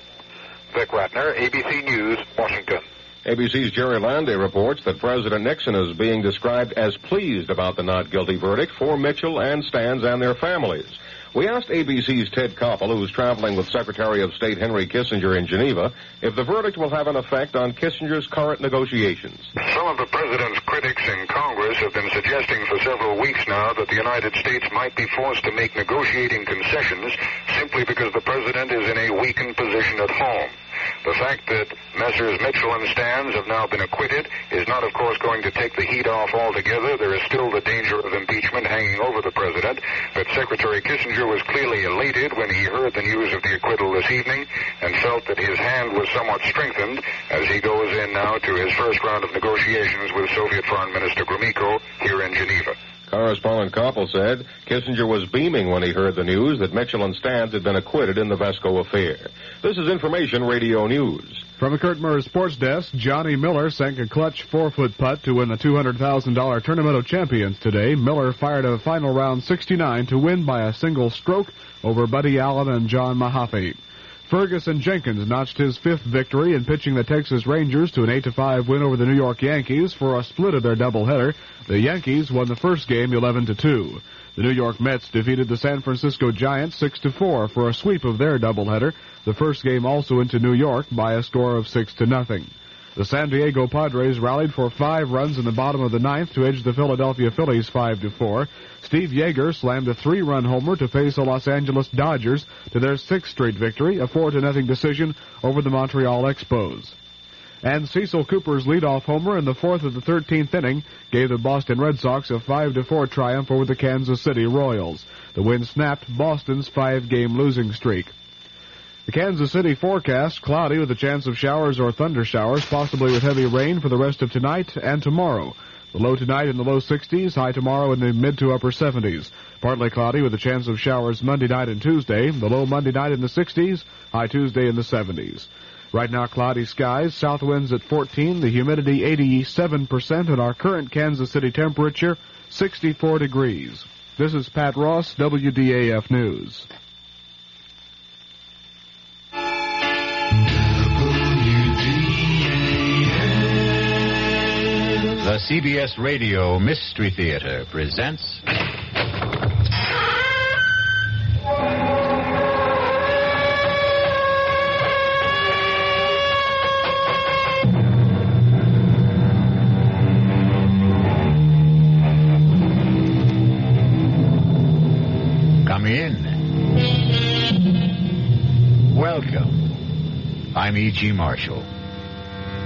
Vic Ratner, ABC News, Washington. ABC's Jerry Landay reports that President Nixon is being described as pleased about the not guilty verdict for Mitchell and Stans and their families. We asked ABC's Ted Koppel, who's traveling with Secretary of State Henry Kissinger in Geneva, if the verdict will have an effect on Kissinger's current negotiations. Some of the president's critics in Congress have been suggesting for several weeks now that the United States might be forced to make negotiating concessions simply because the president is in a weakened position at home. The fact that Messrs. Mitchell and Stans have now been acquitted is not, of course, going to take the heat off altogether. There is still the danger of impeachment hanging over the president, but Secretary Kissinger was clearly elated when he heard the news of the acquittal this evening and felt that his hand was somewhat strengthened as he goes in now to his first round of negotiations with Soviet Foreign Minister Gromyko here in Geneva. Correspondent Koppel said Kissinger was beaming when he heard the news that Mitchell and Stans had been acquitted in the Vesco affair. This is Information Radio News. From the Kurt Murray Sports Desk, Johnny Miller sank a clutch 4-foot putt to win the $200,000 Tournament of Champions today. Miller fired a final round 69 to win by a single stroke over Buddy Allen and John Mahaffey. Ferguson Jenkins notched his 5th victory in pitching the Texas Rangers to an 8-5 win over the New York Yankees for a split of their doubleheader. The Yankees won the first game 11-2. The New York Mets defeated the San Francisco Giants 6-4 for a sweep of their doubleheader. The first game also went to New York by a score of 6-0. The San Diego Padres rallied for 5 runs in the bottom of the 9th to edge the Philadelphia Phillies 5-4. Steve Yeager slammed a 3-run homer to face the Los Angeles Dodgers to their 6th straight victory, a 4-0 decision over the Montreal Expos. And Cecil Cooper's leadoff homer in the 4th of the 13th inning gave the Boston Red Sox a 5-4 triumph over the Kansas City Royals. The win snapped Boston's 5-game losing streak. The Kansas City forecast, cloudy with a chance of showers or thunder showers, possibly with heavy rain for the rest of tonight and tomorrow. The low tonight in the low 60s, high tomorrow in the mid to upper 70s. Partly cloudy with a chance of showers Monday night and Tuesday. The low Monday night in the 60s, high Tuesday in the 70s. Right now, cloudy skies, south winds at 14, the humidity 87%, and our current Kansas City temperature, 64 degrees. This is Pat Ross, WDAF News. The CBS Radio Mystery Theater presents... Come in. Welcome. I'm E.G. Marshall.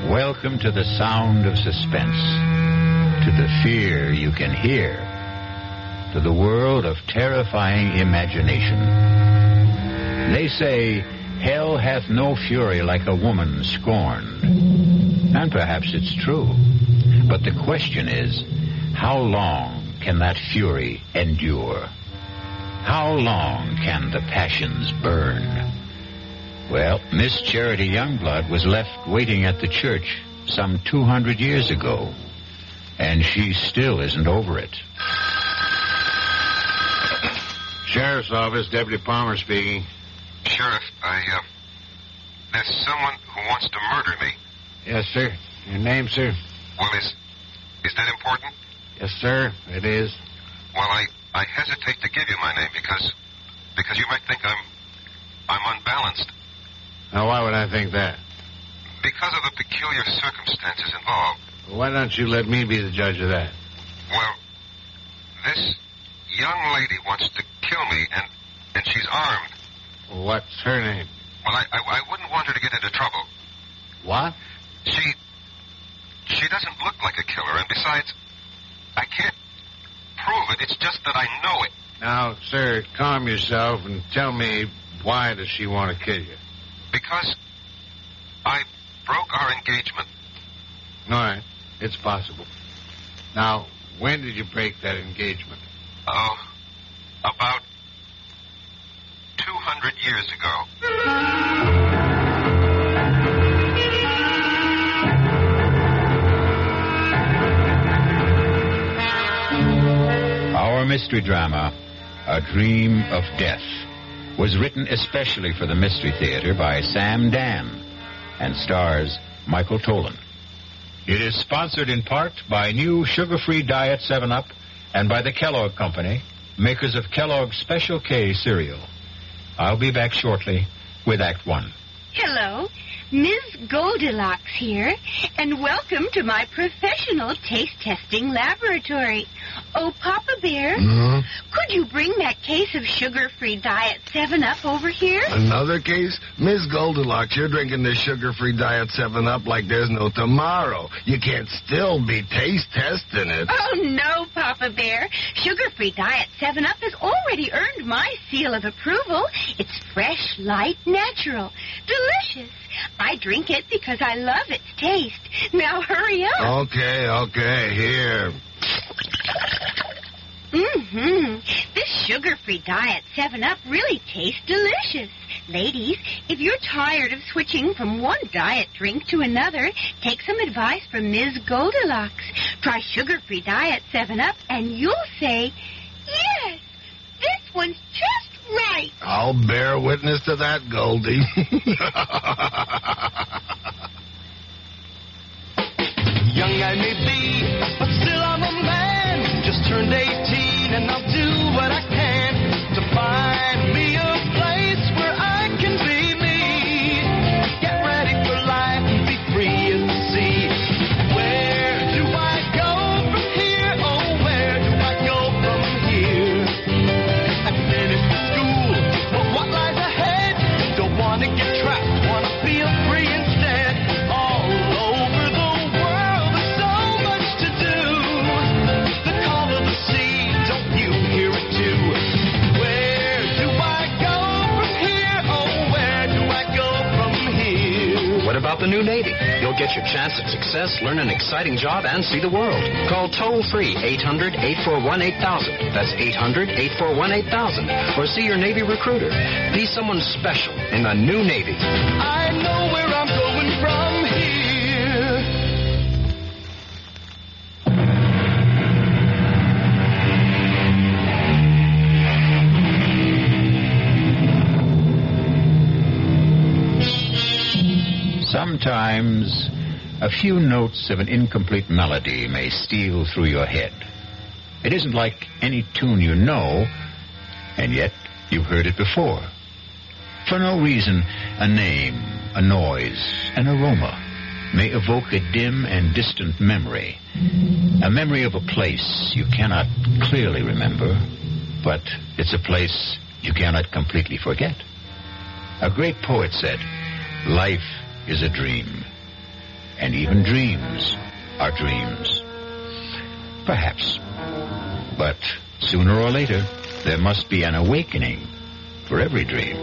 Welcome to the sound of suspense, to the fear you can hear, to the world of terrifying imagination. They say, hell hath no fury like a woman scorned. And perhaps it's true. But the question is, how long can that fury endure? How long can the passions burn? Well, Miss Charity Youngblood was left waiting at the church some 200 years ago, and she still isn't over it. Sheriff's Office, Deputy Palmer speaking. Sheriff, there's someone who wants to murder me. Yes, sir. Your name, sir? Well, is that important? Yes, sir, it is. Well, I hesitate to give you my name because you might think I'm unbalanced. Now, why would I think that? Because of the peculiar circumstances involved. Well, why don't you let me be the judge of that? Well, this young lady wants to kill me, and she's armed. Well, what's her name? Well, I wouldn't want her to get into trouble. What? She doesn't look like a killer, and besides, I can't prove it. It's just that I know it. Now, sir, calm yourself and tell me, why does she want to kill you? Because I broke our engagement. All right. It's possible. Now, when did you break that engagement? Oh, about 200 years ago. Our mystery drama, A Dream of Death, was written especially for the Mystery Theater by Sam Dan and stars Michael Tolan. It is sponsored in part by new sugar-free Diet 7-Up and by the Kellogg Company, makers of Kellogg's Special K cereal. I'll be back shortly with Act 1. Hello, Ms. Goldilocks here, and welcome to my professional taste-testing laboratory. Oh, Papa Bear, could you bring that case of sugar-free Diet 7-Up over here? Another case? Miss Goldilocks, you're drinking this sugar-free Diet 7-Up like there's no tomorrow. You can't still be taste-testing it. Oh, no, Papa Bear. Sugar-free Diet 7-Up has already earned my seal of approval. It's fresh, light, natural, delicious. I drink it because I love its taste. Now hurry up. Okay, here. Mm-hmm. This sugar-free diet 7-Up really tastes delicious. Ladies, if you're tired of switching from one diet drink to another, take some advice from Ms. Goldilocks. Try sugar-free diet 7-Up and you'll say, yes, this one's just right. I'll bear witness to that, Goldie. Young I may be, but still I'm a man. Just turned 18 and I'll do what I can to find me a place where I can be me. Get ready for life and be free as the sea. Where do I go from here? Oh, where do I go from here? I finished the school, but what lies ahead? Don't want to get trapped, want to feel free instead. All over the world, there's so much to do. The call of the sea, don't you hear it too? Where do I go from here? Oh, where do I go from here? What about the new Navy? You'll get your chance at success, learn an exciting job, and see the world. Call toll-free 800-841-8000. That's 800-841-8000. Or see your Navy recruiter. Be someone special in the new Navy. I know where I'm going from here. Sometimes a few notes of an incomplete melody may steal through your head. It isn't like any tune you know, and yet you've heard it before. For no reason, a name, a noise, an aroma may evoke a dim and distant memory. A memory of a place you cannot clearly remember, but it's a place you cannot completely forget. A great poet said, "Life is a dream, and even dreams are dreams." Perhaps. But sooner or later, there must be an awakening for every dream.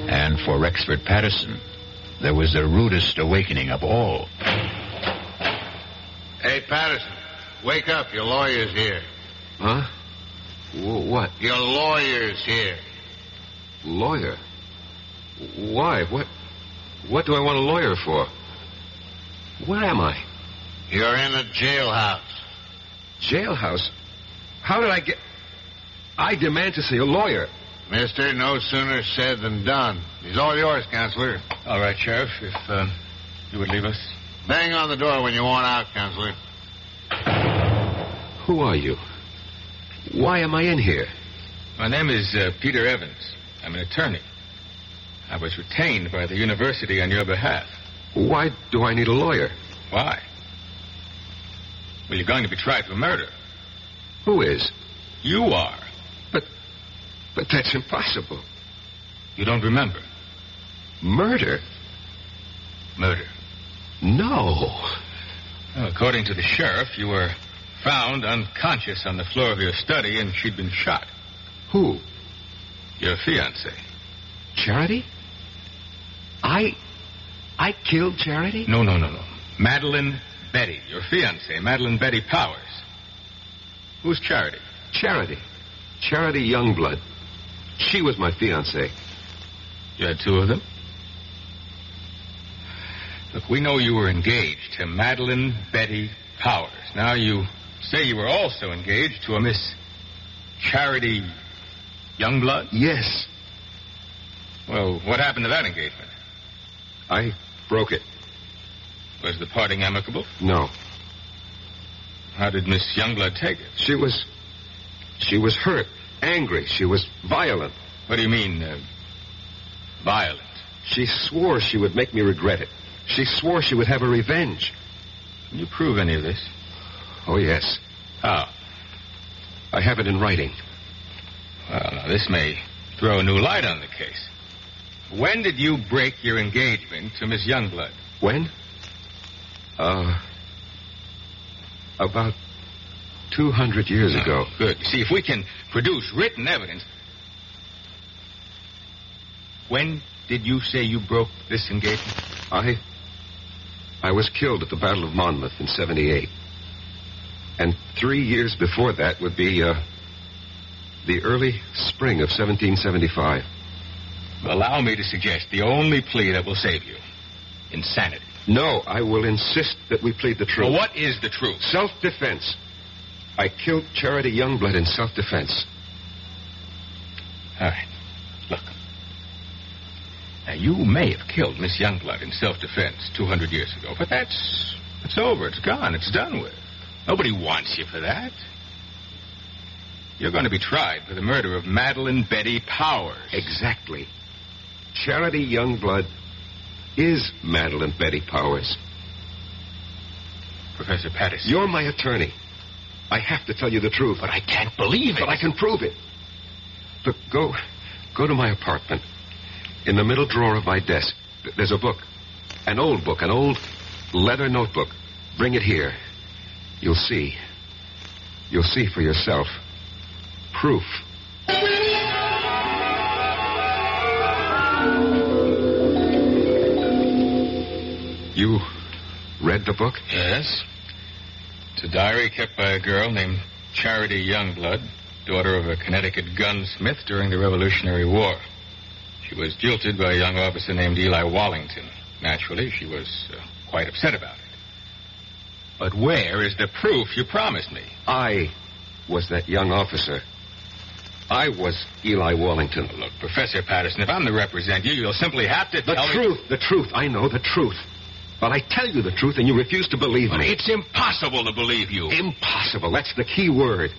And for Rexford Patterson, there was the rudest awakening of all. Hey, Patterson, wake up. Your lawyer's here. Huh? What? Your lawyer's here. Lawyer? Why? What do I want a lawyer for? Where am I? You're in a jailhouse. Jailhouse? How did I get... I demand to see a lawyer. Mister, no sooner said than done. He's all yours, Counselor. All right, Sheriff, if you would leave us. Bang on the door when you want out, Counselor. Who are you? Why am I in here? My name is Peter Evans. I'm an attorney. I was retained by the university on your behalf. Why do I need a lawyer? Why? Well, you're going to be tried for murder. Who is? You are. But that's impossible. You don't remember? Murder? Murder. No. Well, according to the sheriff, you were found unconscious on the floor of your study and she'd been shot. Who? Your fiancée. Charity? I killed Charity? No. Madeline Betty, your fiancée, Madeline Betty Powers. Who's Charity? Charity Youngblood. She was my fiancée. You had two of them? Look, we know you were engaged to Madeline Betty Powers. Now you say you were also engaged to a Miss Charity Youngblood? Yes. Well, what happened to that engagement? I broke it. Was the parting amicable? No. How did Miss Youngblood take it? She was hurt, angry. She was violent. What do you mean, violent? She swore she would make me regret it. She swore she would have a revenge. Can you prove any of this? Oh, yes. How? I have it in writing. Well, now, this may throw a new light on the case. When did you break your engagement to Miss Youngblood? When? About 200 years ago. Good. You see, if we can produce written evidence... When did you say you broke this engagement? I was killed at the Battle of Monmouth in 78. And 3 years before that would be the early spring of 1775. Allow me to suggest the only plea that will save you. Insanity. No, I will insist that we plead the truth. Well, what is the truth? Self-defense. I killed Charity Youngblood in self-defense. All right. Look. Now, you may have killed Miss Youngblood in self-defense 200 years ago, but it's over. It's gone. It's done with. Nobody wants you for that. You're going to be tried for the murder of Madeline Betty Powers. Exactly. Charity Youngblood is Madeline Betty Powers. Professor Patterson. You're my attorney. I have to tell you the truth. But I can't believe it. But I can prove it. Look, go to my apartment. In the middle drawer of my desk, there's a book. An old book, an old leather notebook. Bring it here. You'll see. You'll see for yourself. Proof. You read the book? Yes. It's a diary kept by a girl named Charity Youngblood, daughter of a Connecticut gunsmith during the Revolutionary War. She was jilted by a young officer named Eli Wallington. Naturally, she was quite upset about it. But where is the proof you promised me? I was that young officer. I was Eli Wallington. Oh, look, Professor Patterson, if I'm to represent you, you'll simply have to tell me... The truth. I know the truth. But I tell you the truth and you refuse to believe me. It's impossible to believe you. Impossible. That's the key word.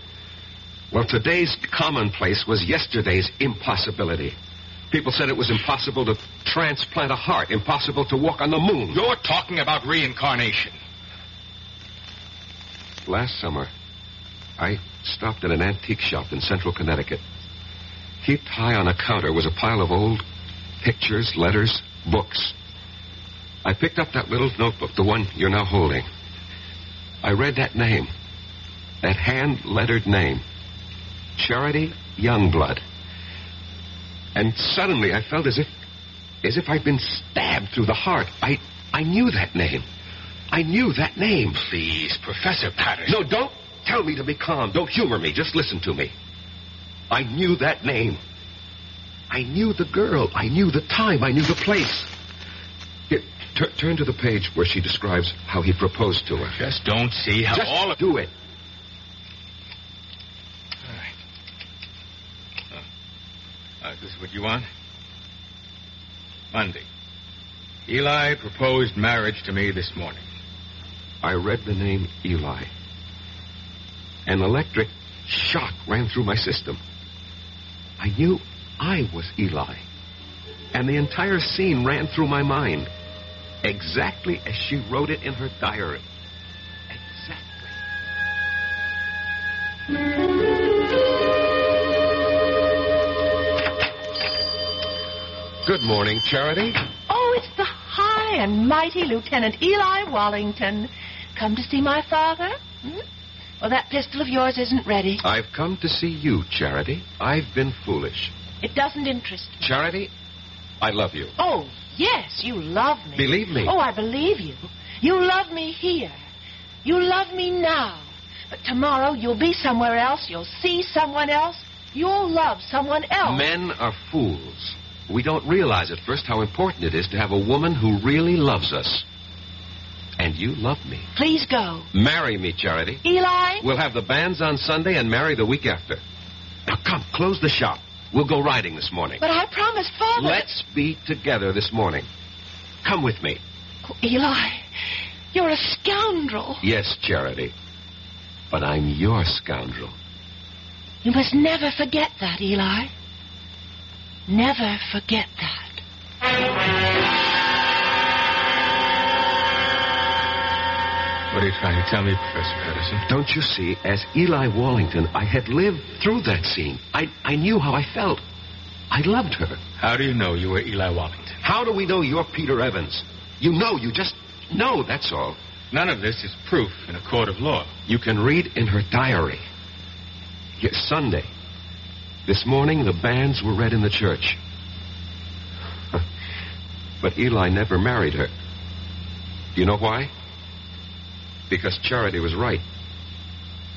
Well, today's commonplace was yesterday's impossibility. People said it was impossible to transplant a heart, impossible to walk on the moon. You're talking about reincarnation. Last summer, I stopped at an antique shop in central Connecticut. Heaped high on a counter was a pile of old pictures, letters, books. I picked up that little notebook, the one you're now holding. I read that name, that hand-lettered name, Charity Youngblood. And suddenly I felt as if I'd been stabbed through the heart. I knew that name. I knew that name. Please, Professor Patterson. No, don't tell me to be calm. Don't humor me. Just listen to me. I knew that name. I knew the girl. I knew the time. I knew the place. Here, turn to the page where she describes how he proposed to her. Just don't see how Just all of... do it. All right. This is what you want? Monday. Eli proposed marriage to me this morning. I read the name Eli. An electric shock ran through my system. I knew I was Eli. And the entire scene ran through my mind. Exactly as she wrote it in her diary. Good morning, Charity. Oh, it's the high and mighty Lieutenant Eli Wallington. Come to see my father? Well, that pistol of yours isn't ready. I've come to see you, Charity. I've been foolish. It doesn't interest me. Charity, I love you. Oh, yes, you love me. Believe me. Oh, I believe you. You love me here. You love me now. But tomorrow you'll be somewhere else. You'll see someone else. You'll love someone else. Men are fools. We don't realize at first how important it is to have a woman who really loves us. And you love me. Please go. Marry me, Charity. Eli? We'll have the banns on Sunday and marry the week after. Now, come, close the shop. We'll go riding this morning. But I promised Father... Let's be together this morning. Come with me. Oh, Eli, you're a scoundrel. Yes, Charity. But I'm your scoundrel. You must never forget that, Eli. Never forget that. What are you trying to tell me, Professor Patterson? Don't you see, as Eli Wallington, I had lived through that scene. I knew how I felt. I loved her. How do you know you were Eli Wallington? How do we know you're Peter Evans? You just know, that's all. None of this is proof in a court of law. You can read in her diary. Yes, Sunday. This morning, the banns were read in the church. But Eli never married her. Do you know why? Because Charity was right.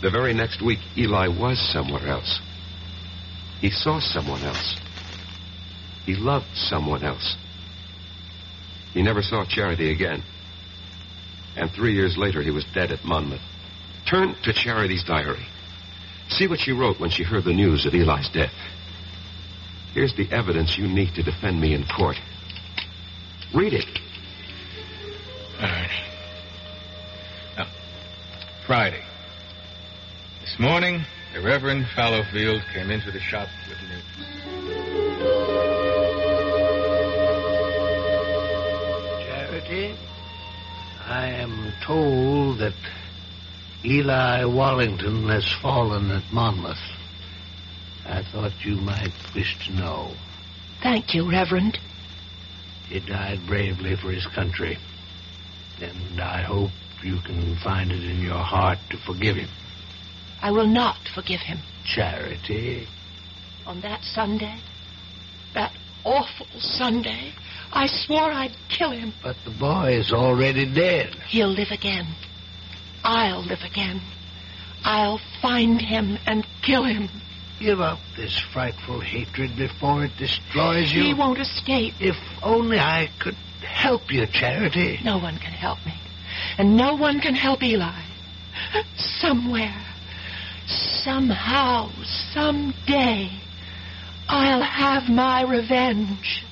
The very next week, Eli was somewhere else. He saw someone else. He loved someone else. He never saw Charity again. And 3 years later, he was dead at Monmouth. Turn to Charity's diary. See what she wrote when she heard the news of Eli's death. Here's the evidence you need to defend me in court. Read it. All right. Now, Friday. This morning, the Reverend Fallowfield came into the shop with news. Charity, I am told that Eli Wallington has fallen at Monmouth. I thought you might wish to know. Thank you, Reverend. He died bravely for his country, and I hope you can find it in your heart to forgive him. I will not forgive him. Charity. On that Sunday, that awful Sunday, I swore I'd kill him. But the boy is already dead. He'll live again. I'll live again. I'll find him and kill him. Give up this frightful hatred before it destroys you. He won't escape. If only I could help you, Charity. No one can help me. And no one can help Eli. Somewhere, somehow, someday, I'll have my revenge.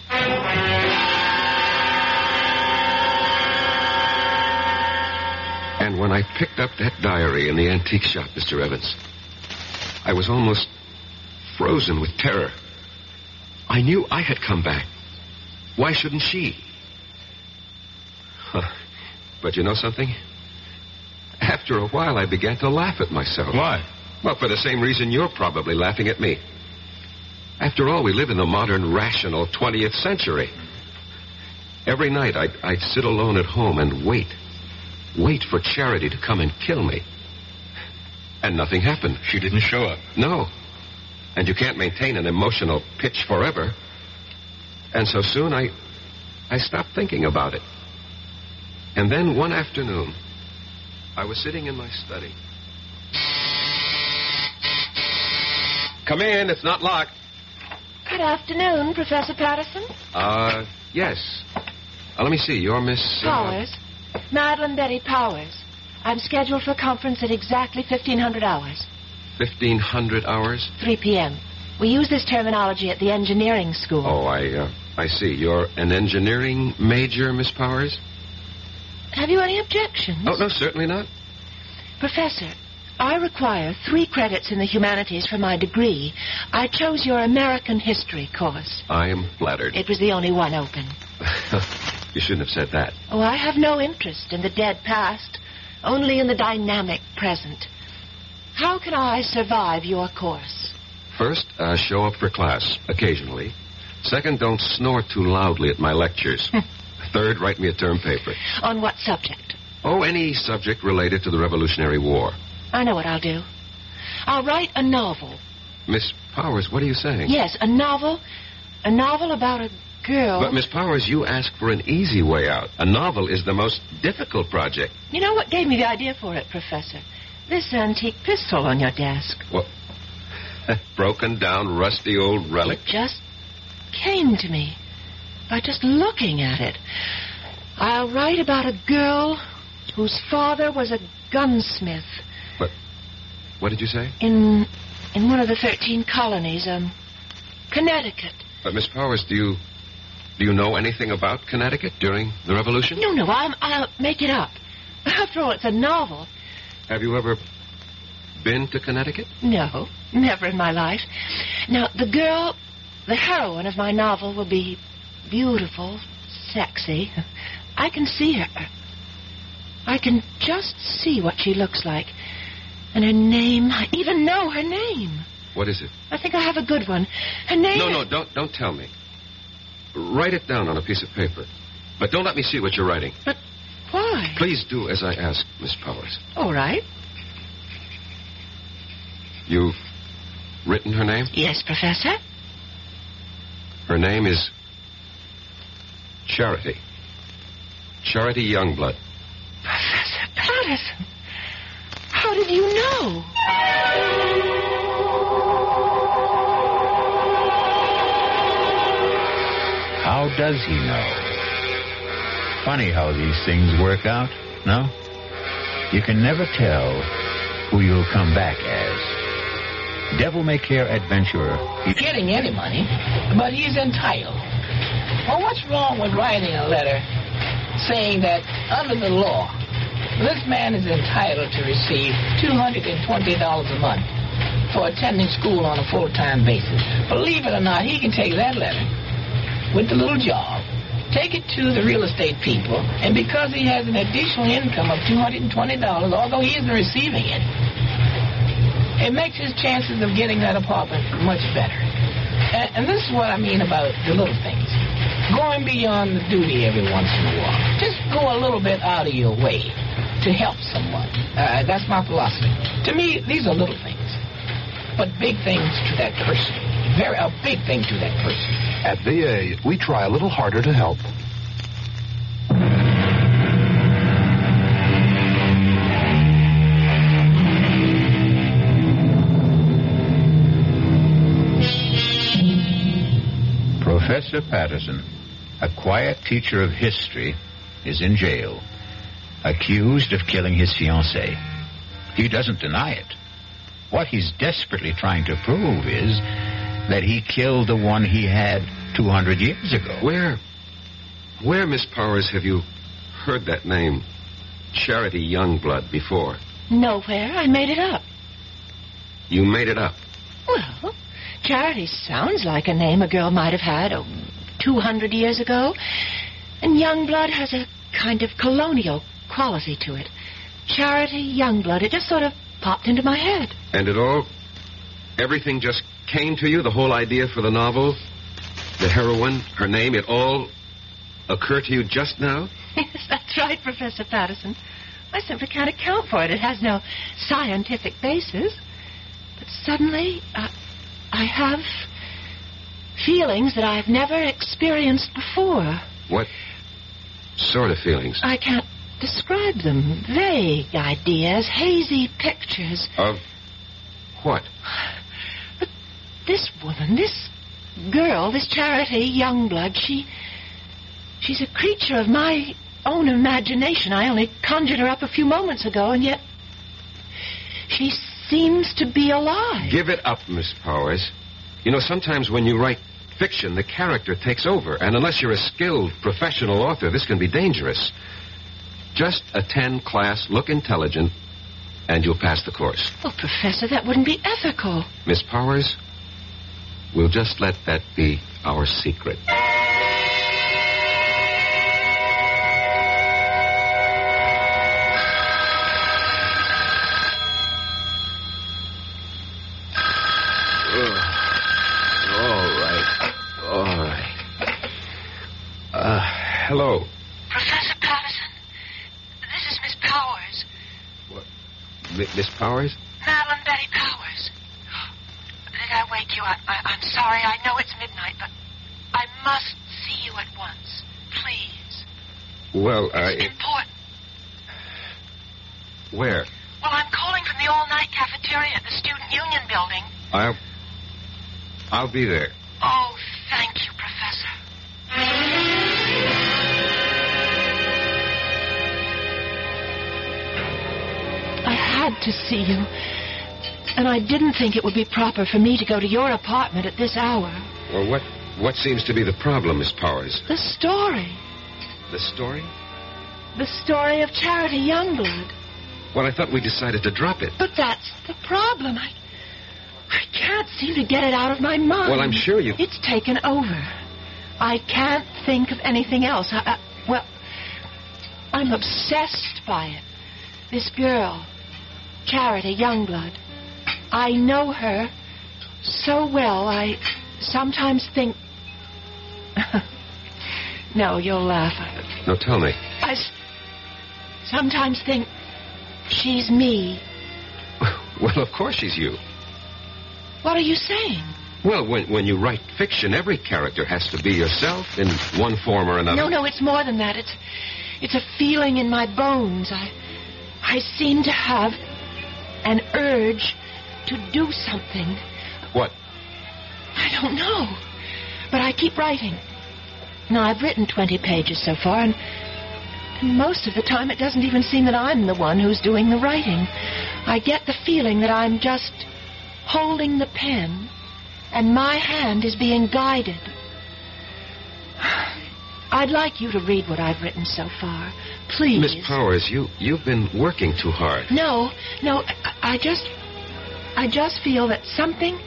And when I picked up that diary in the antique shop, Mr. Evans, I was almost frozen with terror. I knew I had come back. Why shouldn't she? But you know something? After a while, I began to laugh at myself. Why? Well, for the same reason you're probably laughing at me. After all, we live in the modern, rational 20th century. Every night, I'd sit alone at home and wait for Charity to come and kill me. And nothing happened. She didn't show up. No. And you can't maintain an emotional pitch forever. And so soon, I stopped thinking about it. And then one afternoon, I was sitting in my study. Come in, it's not locked. Good afternoon, Professor Patterson. Yes. Let me see, you're Miss... Powers. Madeline Betty Powers. I'm scheduled for a conference at exactly 1500 hours. 1500 hours? 3 p.m. We use this terminology at the engineering school. Oh, I see. You're an engineering major, Miss Powers? Have you any objections? Oh, no, certainly not. Professor, I require 3 credits in the humanities for my degree. I chose your American history course. I am flattered. It was the only one open. You shouldn't have said that. Oh, I have no interest in the dead past, only in the dynamic present. How can I survive your course? First, show up for class, occasionally. Second, don't snore too loudly at my lectures. Third, write me a term paper. On what subject? Oh, any subject related to the Revolutionary War. I know what I'll do. I'll write a novel. Miss Powers, what are you saying? Yes, a novel. A novel about a girl. But, Miss Powers, you asked for an easy way out. A novel is the most difficult project. You know what gave me the idea for it, Professor? This antique pistol on your desk. What? Broken down, rusty old relic? It just came to me by just looking at it. I'll write about a girl whose father was a gunsmith. What did you say? In one of the 13 colonies, Connecticut. But, Miss Powers, do you know anything about Connecticut during the Revolution? No, I'll make it up. After all, it's a novel. Have you ever been to Connecticut? No, never in my life. Now, the girl, the heroine of my novel, will be beautiful, sexy. I can see her. I can just see what she looks like. And her name, I even know her name. What is it? I think I have a good one. Her name No, don't tell me. Write it down on a piece of paper. But don't let me see what you're writing. But why? Please do as I ask, Miss Powers. All right. You've written her name? Yes, Professor. Her name is Charity. Charity Youngblood. Professor Patterson. How did did you know? How does he know? Funny how these things work out, no? You can never tell who you'll come back as. Devil-may-care adventurer. He's getting any money, but he's entitled. Well, what's wrong with writing a letter saying that under the law, this man is entitled to receive $220 a month for attending school on a full-time basis? Believe it or not, he can take that letter with the little job, take it to the real estate people, and because he has an additional income of $220, although he isn't receiving it, it makes his chances of getting that apartment much better. And this is what I mean about the little things. Going beyond the duty every once in a while. Just go a little bit out of your way to help someone. That's my philosophy. To me, these are little things, but big things to that person. A big thing to that person. At VA, we try a little harder to help. Professor Patterson, a quiet teacher of history, is in jail, accused of killing his fiancée. He doesn't deny it. What he's desperately trying to prove is that he killed the one he had 200 years ago. Where, Miss Powers, have you heard that name, Charity Youngblood, before? Nowhere. I made it up. You made it up? Well, Charity sounds like a name a girl might have had 200 years ago. And Youngblood has a kind of colonial quality to it. Charity Youngblood. It just sort of popped into my head. And everything just came to you, the whole idea for the novel, the heroine, her name, it all occurred to you just now? Yes, that's right, Professor Patterson. I simply can't account for it. It has no scientific basis. But suddenly, I have feelings that I've never experienced before. What sort of feelings? I can't describe them. Vague ideas, hazy pictures. Of what? But this woman, this girl, this Charity Youngblood, she's a creature of my own imagination. I only conjured her up a few moments ago, and yet she seems to be alive. Give it up, Miss Powers. You know, sometimes when you write fiction, the character takes over, and unless you're a skilled professional author, this can be dangerous. Just attend class, look intelligent, and you'll pass the course. Oh, Professor, that wouldn't be ethical. Miss Powers, we'll just let that be our secret. All right. Hello. Professor Patterson, this is Miss Powers. What? Miss Powers? Madeline Betty Powers. Did I wake you? I'm sorry. I know it's midnight, but I must see you at once. Please. Well, It's important. Where? Well, I'm calling from the all-night cafeteria at the Student Union building. I'll be there. Oh, thank you, Professor. I had to see you, and I didn't think it would be proper for me to go to your apartment at this hour. Well, what seems to be the problem, Miss Powers? The story. The story? The story of Charity Youngblood. Well, I thought we decided to drop it. But that's the problem. I can't seem to get it out of my mind. Well, I'm sure you... It's taken over. I can't think of anything else. Well, I'm obsessed by it. This girl, Charity Youngblood. I know her so well, I sometimes think... No, you'll laugh. No, tell me. I sometimes think she's me. Well, of course she's you. What are you saying? Well, when you write fiction, every character has to be yourself in one form or another. No, it's more than that. It's a feeling in my bones. I seem to have an urge to do something. What? I don't know. But I keep writing. Now, I've written 20 pages so far, and most of the time it doesn't even seem that I'm the one who's doing the writing. I get the feeling that I'm just holding the pen, and my hand is being guided. I'd like you to read what I've written so far. Please. Miss Powers, you've been working too hard. No, I just feel that something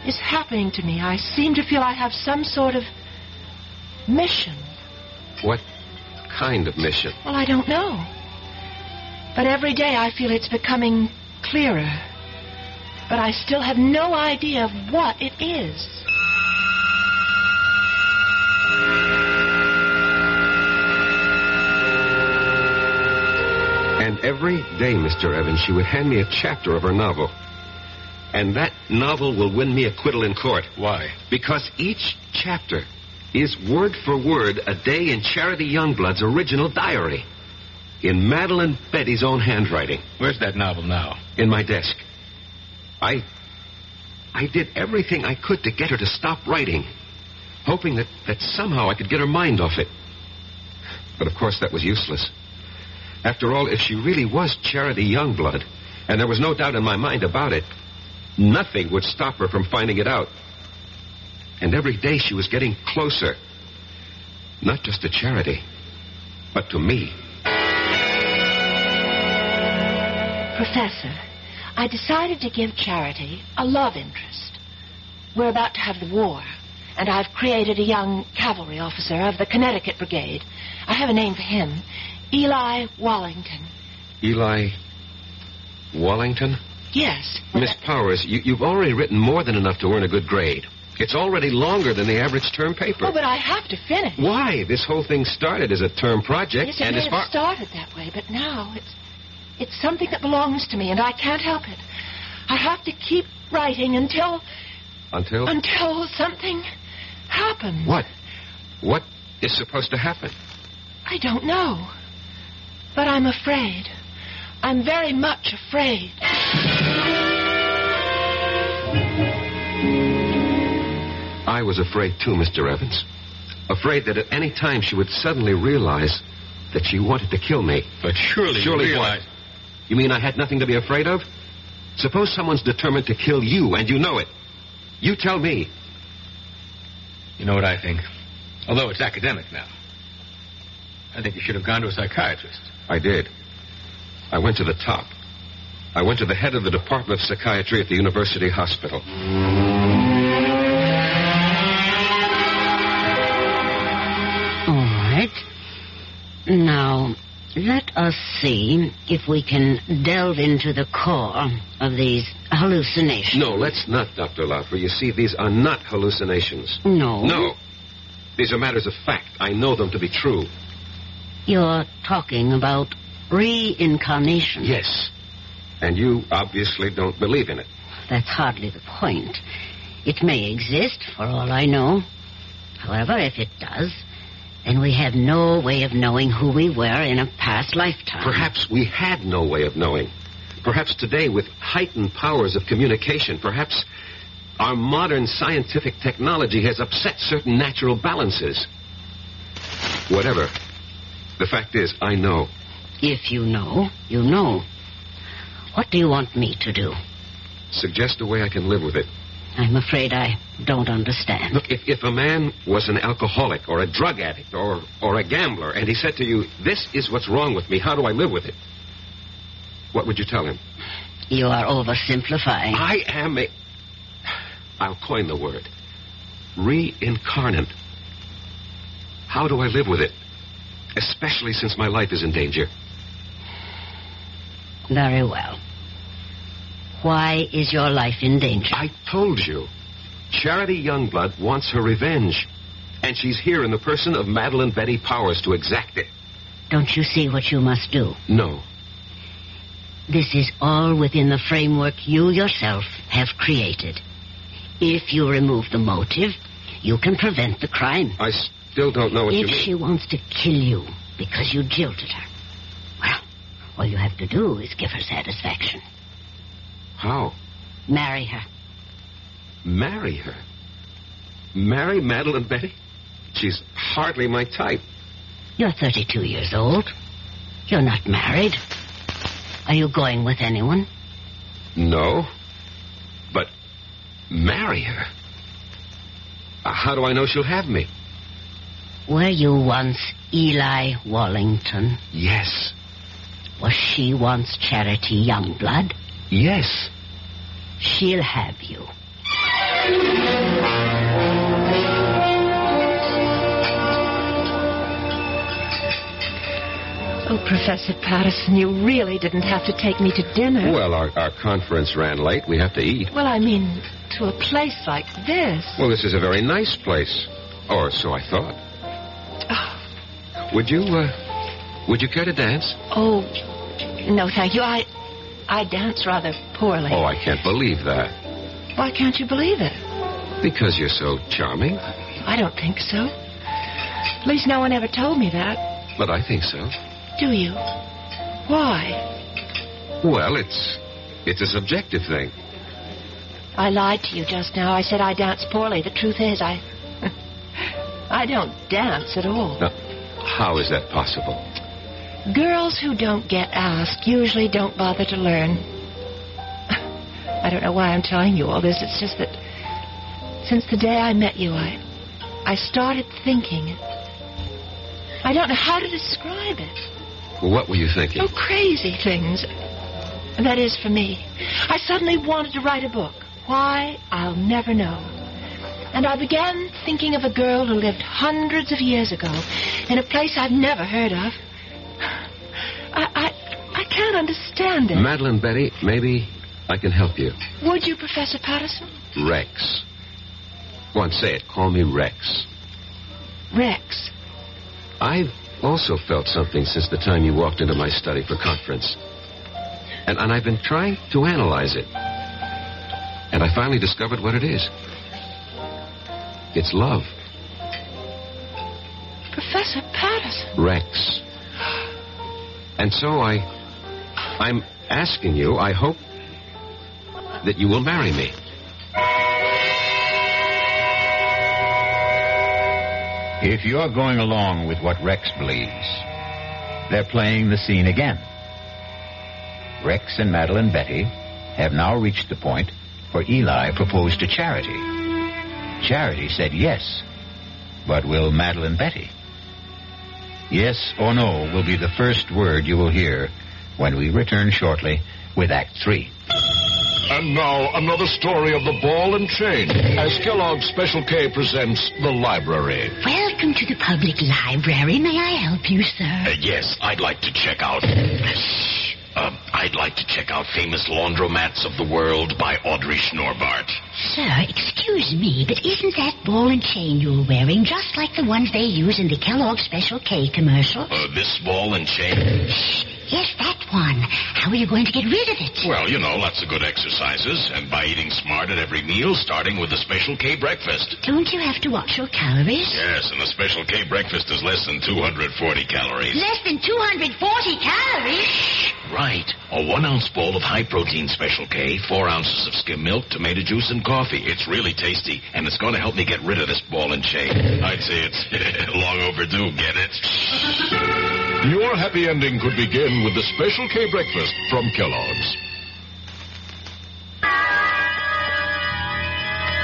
is happening to me. I seem to feel I have some sort of mission. What kind of mission? Well, I don't know. But every day I feel it's becoming clearer. But I still have no idea of what it is. And every day, Mr. Evans, she would hand me a chapter of her novel. And that novel will win me acquittal in court. Why? Because each chapter is word for word a day in Charity Youngblood's original diary. In Madeline Betty's own handwriting. Where's that novel now? In my desk. I did everything I could to get her to stop writing, hoping that somehow I could get her mind off it. But of course that was useless. After all, if she really was Charity Youngblood, and there was no doubt in my mind about it, nothing would stop her from finding it out. And every day she was getting closer. Not just to Charity, but to me. Professor, I decided to give Charity a love interest. We're about to have the war, and I've created a young cavalry officer of the Connecticut Brigade. I have a name for him. Eli Wallington. Eli Wallington? Yes. Miss Powers, you've already written more than enough to earn a good grade. It's already longer than the average term paper. Oh, but I have to finish. Why? This whole thing started as a term project. Yes, it started that way, but now it's something that belongs to me, and I can't help it. I have to keep writing until... Until? Until something happens. What? What is supposed to happen? I don't know. But I'm afraid. I'm very much afraid. I was afraid too, Mr. Evans. Afraid that at any time she would suddenly realize that she wanted to kill me. But surely you realize... What? You mean I had nothing to be afraid of? Suppose someone's determined to kill you, and you know it. You tell me. You know what I think? Although it's academic now. I think you should have gone to a psychiatrist. I did. I went to the top. I went to the head of the Department of Psychiatry at the University Hospital. All right. Now, let us see if we can delve into the core of these hallucinations. No, let's not, Dr. Laufer. You see, these are not hallucinations. No? No. These are matters of fact. I know them to be true. You're talking about reincarnation. Yes. And you obviously don't believe in it. That's hardly the point. It may exist, for all I know. However, if it does, then we have no way of knowing who we were in a past lifetime. Perhaps we had no way of knowing. Perhaps today, with heightened powers of communication, perhaps our modern scientific technology has upset certain natural balances. Whatever. The fact is, I know. If you know, you know. What do you want me to do? Suggest a way I can live with it. I'm afraid I don't understand. Look, if a man was an alcoholic or a drug addict or a gambler, and he said to you, this is what's wrong with me, how do I live with it? What would you tell him? You are oversimplifying. I am I'll coin the word. Reincarnate. How do I live with it? Especially since my life is in danger. Very well. Why is your life in danger? I told you. Charity Youngblood wants her revenge. And she's here in the person of Madeline Betty Powers to exact it. Don't you see what you must do? No. This is all within the framework you yourself have created. If you remove the motive, you can prevent the crime. I still don't know what you mean. If she wants to kill you because you jilted her, well, all you have to do is give her satisfaction. How? Marry her. Marry her? Marry Madeline Betty? She's hardly my type. You're 32 years old. You're not married. Are you going with anyone? No. But marry her? How do I know she'll have me? Were you once Eli Wallington? Yes. Was she once Charity Youngblood? Yes. She'll have you. Oh, Professor Patterson, you really didn't have to take me to dinner. Well, our conference ran late. We have to eat. Well, I mean, to a place like this. Well, this is a very nice place. Or so I thought. Oh. Would you care to dance? Oh, no, thank you. I dance rather poorly. Oh, I can't believe that. Why can't you believe it? Because you're so charming. I don't think so. At least no one ever told me that. But I think so. Do you? Why? Well, it's a subjective thing. I lied to you just now. I said I dance poorly. The truth is, I don't dance at all. Now, how is that possible? Girls who don't get asked usually don't bother to learn. I don't know why I'm telling you all this. It's just that since the day I met you, I started thinking. I don't know how to describe it. Well, what were you thinking? Oh, crazy things. That is, for me. I suddenly wanted to write a book. Why, I'll never know. And I began thinking of a girl who lived hundreds of years ago in a place I've never heard of. I can't understand it. Madeline Betty, maybe I can help you. Would you, Professor Patterson? Rex. Go on, say it. Call me Rex. Rex. I've also felt something since the time you walked into my study for conference. And I've been trying to analyze it. And I finally discovered what it is. It's love. Professor Patterson. Rex. And so I'm asking you, I hope that you will marry me. If you're going along with what Rex believes, they're playing the scene again. Rex and Madeline Betty have now reached the point where Eli proposed to Charity. Charity said yes, but will Madeline Betty? Yes or no will be the first word you will hear when we return shortly with Act 3. And now, another story of the ball and chain, as Kellogg's Special K presents The Library. Welcome to the public library. May I help you, sir? Yes, I'd like to check out... I'd like to check out Famous Laundromats of the World by Audrey Schnorbart. Sir, excuse me, but isn't that ball and chain you're wearing just like the ones they use in the Kellogg's Special K commercial? This ball and chain? Yes, that one. How are you going to get rid of it? Well, lots of good exercises, and by eating smart at every meal, starting with the Special K breakfast. Don't you have to watch your calories? Yes, and the Special K breakfast is less than 240 calories. Less than 240 calories? Right. A 1-ounce bowl of high-protein Special K, 4 ounces of skim milk, tomato juice, and coffee. It's really tasty, and it's going to help me get rid of this ball and chain. I'd say it's long overdue, get it? Your happy ending could begin with the Special K breakfast from Kellogg's.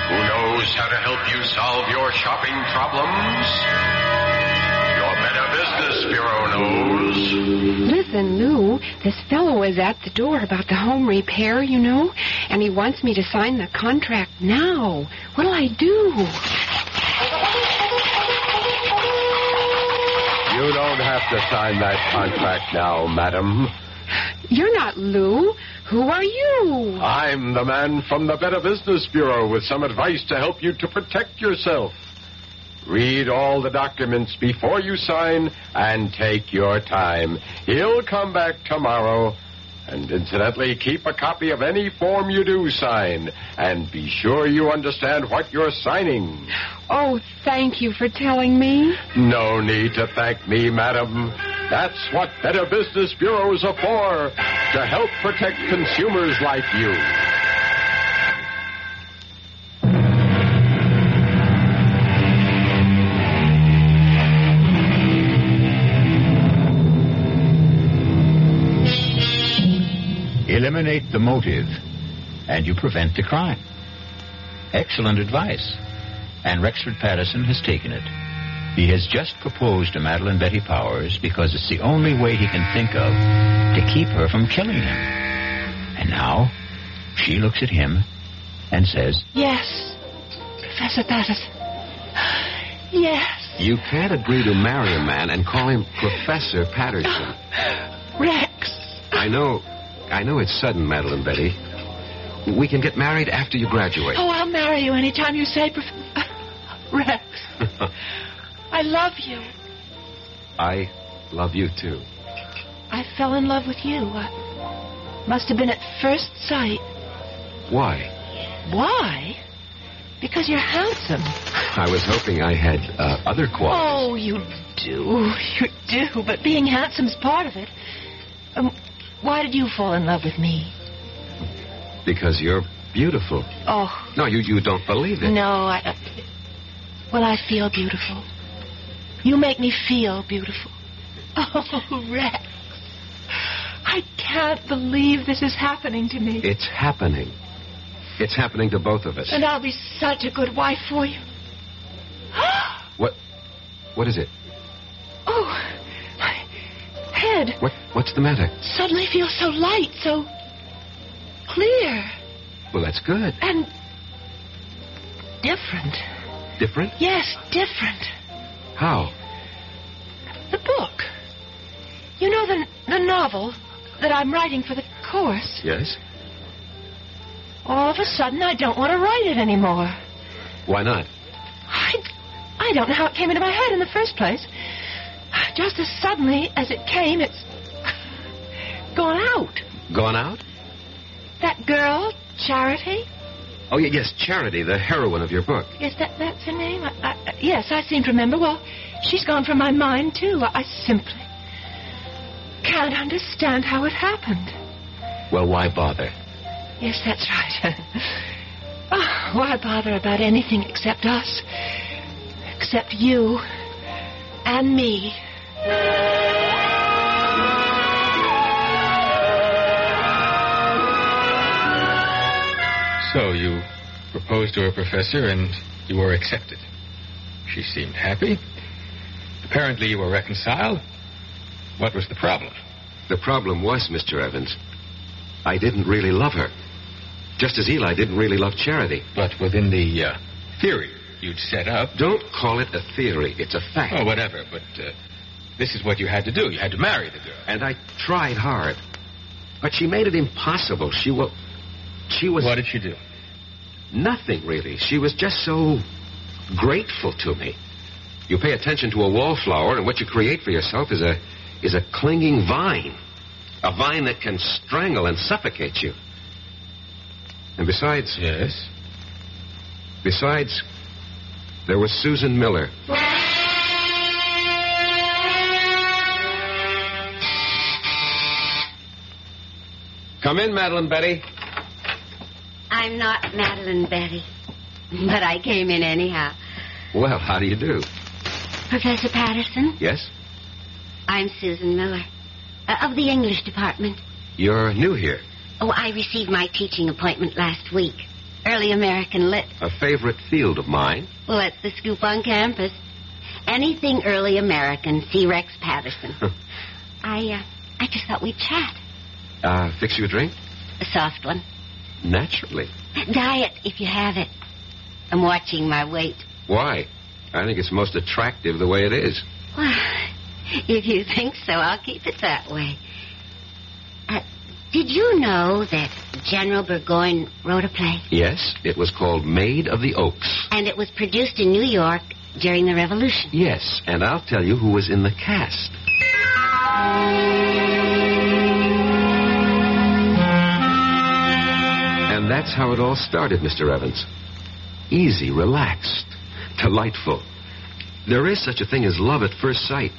Who knows how to help you solve your shopping problems? Your Better Business Bureau knows. Listen, Lou, this fellow is at the door about the home repair, and he wants me to sign the contract now. What'll I do? You don't have to sign that contract now, madam. You're not Lou. Who are you? I'm the man from the Better Business Bureau with some advice to help you to protect yourself. Read all the documents before you sign and take your time. He'll come back tomorrow. And incidentally, keep a copy of any form you do sign. And be sure you understand what you're signing. Oh, thank you for telling me. No need to thank me, madam. That's what Better Business Bureaus are for, to help protect consumers like you. Eliminate the motive, and you prevent the crime. Excellent advice. And Rexford Patterson has taken it. He has just proposed to Madeline Betty Powers because it's the only way he can think of to keep her from killing him. And now, she looks at him and says, Yes, Professor Patterson. Yes. You can't agree to marry a man and call him Professor Patterson. Rex. I know it's sudden, Madeline Betty. We can get married after you graduate. Oh, I'll marry you anytime you say, Rex. I love you. I love you, too. I fell in love with you. Must have been at first sight. Why? Why? Because you're handsome. I was hoping I had other qualities. Oh, you do. You do. But being handsome's part of it. Why did you fall in love with me? Because you're beautiful. Oh. No, you don't believe it. No, well, I feel beautiful. You make me feel beautiful. Oh, Rex. I can't believe this is happening to me. It's happening. It's happening to both of us. And I'll be such a good wife for you. What is it? Oh, my head. What's the matter? Suddenly feels so light, so clear. Well, that's good. And different. Different? Yes, different. How? The book. You know the novel that I'm writing for the course? Yes. All of a sudden, I don't want to write it anymore. Why not? I don't know how it came into my head in the first place. Just as suddenly as it came, it's gone out. Gone out? That girl, Charity? Oh, yes, Charity, the heroine of your book. Yes, that's her name? Yes, I seem to remember. Well, she's gone from my mind, too. I simply can't understand how it happened. Well, why bother? Yes, that's right. Oh, why bother about anything except us? Except you and me. So you proposed to her, Professor, and you were accepted. She seemed happy. Apparently you were reconciled. What was the problem? The problem was, Mr. Evans, I didn't really love her. Just as Eli didn't really love Charity. But within the theory you'd set up... Don't call it a theory. It's a fact. Oh, whatever. But this is what you had to do. You had to marry the girl. And I tried hard. But she made it impossible. She was... What did she do? Nothing, really. She was just so grateful to me. You pay attention to a wallflower, and what you create for yourself is a clinging vine. A vine that can strangle and suffocate you. And besides... Yes? Besides, there was Susan Miller. Come in, Madeline Betty. I'm not Madeline Betty, but I came in anyhow. Well, how do you do? Professor Patterson? Yes? I'm Susan Miller, of the English department. You're new here. Oh, I received my teaching appointment last week. Early American Lit. A favorite field of mine. Well, that's the scoop on campus. Anything early American, see Rex Patterson. I just thought we'd chat. Fix you a drink? A soft one. Naturally. Diet, if you have it. I'm watching my weight. Why? I think it's most attractive the way it is. Well, if you think so, I'll keep it that way. Did you know that General Burgoyne wrote a play? Yes, it was called Maid of the Oaks. And it was produced in New York during the Revolution. Yes, and I'll tell you who was in the cast. And that's how it all started, Mr. Evans. Easy, relaxed, delightful. There is such a thing as love at first sight.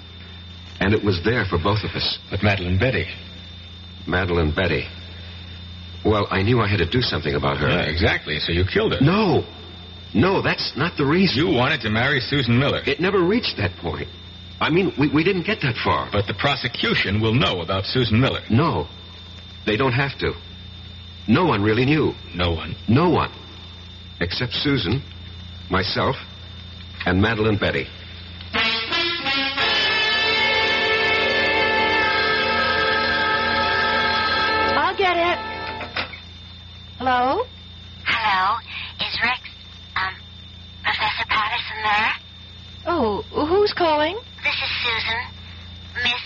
And it was there for both of us. But Madeline Betty. Madeline Betty. Well, I knew I had to do something about her. Yeah, exactly. So you killed her. No. No, that's not the reason. You wanted to marry Susan Miller. It never reached that point. I mean, we didn't get that far. But the prosecution will know about Susan Miller. No. They don't have to. No one really knew. No one? No one. Except Susan, myself, and Madeline Betty. I'll get it. Hello? Hello? Is Rex, Professor Patterson there? Oh, who's calling? This is Susan. Miss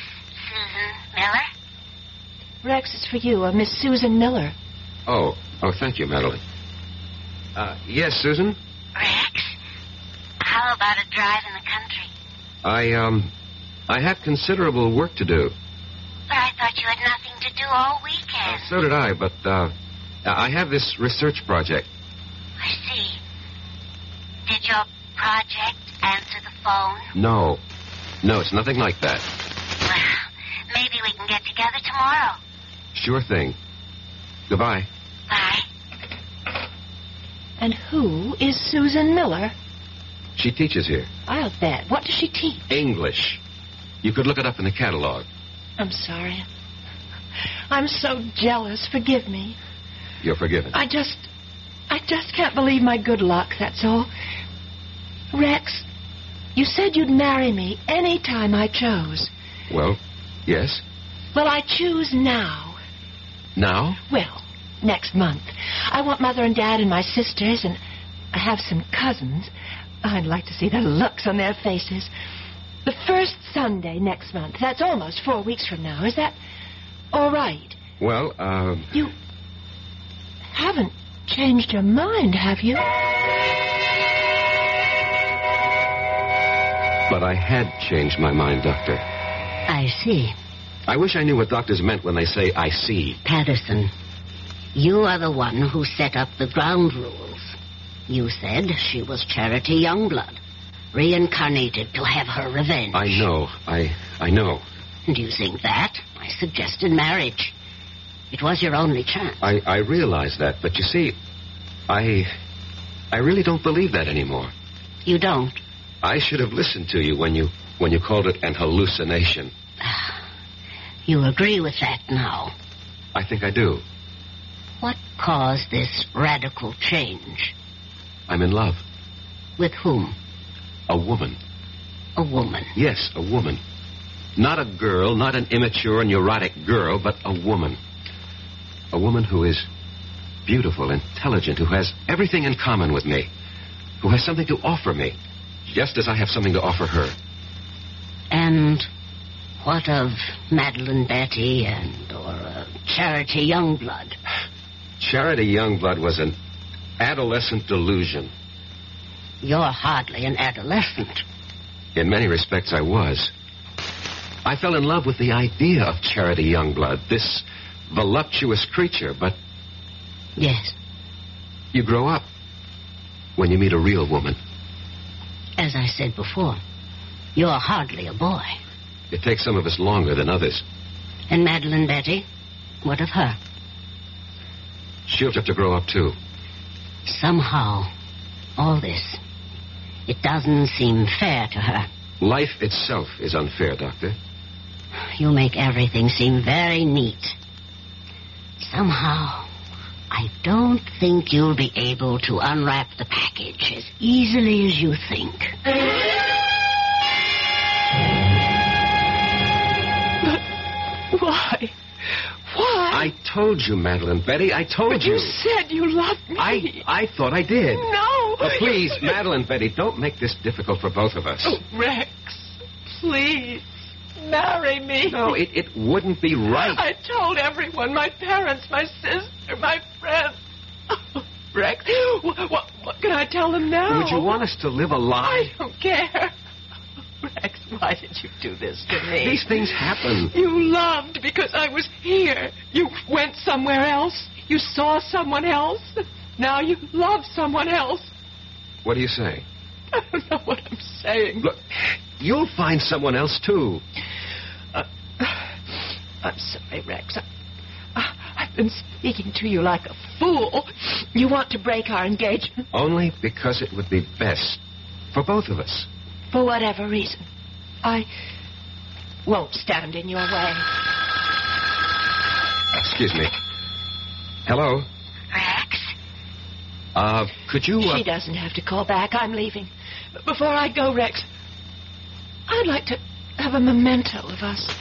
Susan Miller? Rex, it's for you, Miss Susan Miller. Oh, thank you, Madeline. Yes, Susan? Rex? How about a drive in the country? I have considerable work to do. But I thought you had nothing to do all weekend. So did I, but, I have this research project. I see. Did your project answer the phone? No. No, it's nothing like that. Well, maybe we can get together tomorrow. Sure thing. Goodbye. Bye. And who is Susan Miller? She teaches here. I'll bet. What does she teach? English. You could look it up in the catalog. I'm sorry. I'm so jealous. Forgive me. You're forgiven. I just can't believe my good luck, that's all. Rex, you said you'd marry me any time I chose. Well, yes. Well, I choose now. Now? Well, next month. I want Mother and Dad and my sisters, and I have some cousins. I'd like to see the looks on their faces. The first Sunday next month. That's almost 4 weeks from now. Is that all right? Well, You haven't changed your mind, have you? But I had changed my mind, Doctor. I see. I wish I knew what doctors meant when they say, I see. Patterson, you are the one who set up the ground rules. You said she was Charity Youngblood, reincarnated to have her revenge. I know. I know. And using that, I suggested marriage. It was your only chance. I realize that, but you see, I really don't believe that anymore. You don't? I should have listened to you when you called it an hallucination. You agree with that now? I think I do. What caused this radical change? I'm in love. With whom? A woman. A woman? Yes, a woman. Not a girl, not an immature, neurotic girl, but a woman. A woman who is beautiful, intelligent, who has everything in common with me, who has something to offer me, just as I have something to offer her. And what of Madeline Betty or Charity Youngblood? Charity Youngblood was an adolescent delusion. You're hardly an adolescent. In many respects, I was. I fell in love with the idea of Charity Youngblood, this voluptuous creature, but... Yes. You grow up when you meet a real woman. As I said before, you're hardly a boy. It takes some of us longer than others. And Madeline Betty? What of her? She'll have to grow up, too. Somehow, all this, it doesn't seem fair to her. Life itself is unfair, Doctor. You make everything seem very neat. Somehow, I don't think you'll be able to unwrap the package as easily as you think. But why? Why? I told you, Madeline Betty. I told you. You said you loved me. I thought I did. No. But please, Madeline Betty, don't make this difficult for both of us. Oh, Rex, please, marry me. No, it wouldn't be right. I told everyone, my parents, my sister, my friends. Oh, Rex, what can I tell them now? Would you want us to live a lie? I don't care. Rex, why did you do this to me? These things happen. You loved because I was here. You went somewhere else. You saw someone else. Now you love someone else. What do you say? I don't know what I'm saying. Look, you'll find someone else, too. I'm sorry, Rex. I've been speaking to you like a fool. You want to break our engagement? Only because it would be best for both of us. For whatever reason. I won't stand in your way. Excuse me. Hello? Rex? Could you... She doesn't have to call back. I'm leaving. But before I go, Rex, I'd like to have a memento of us.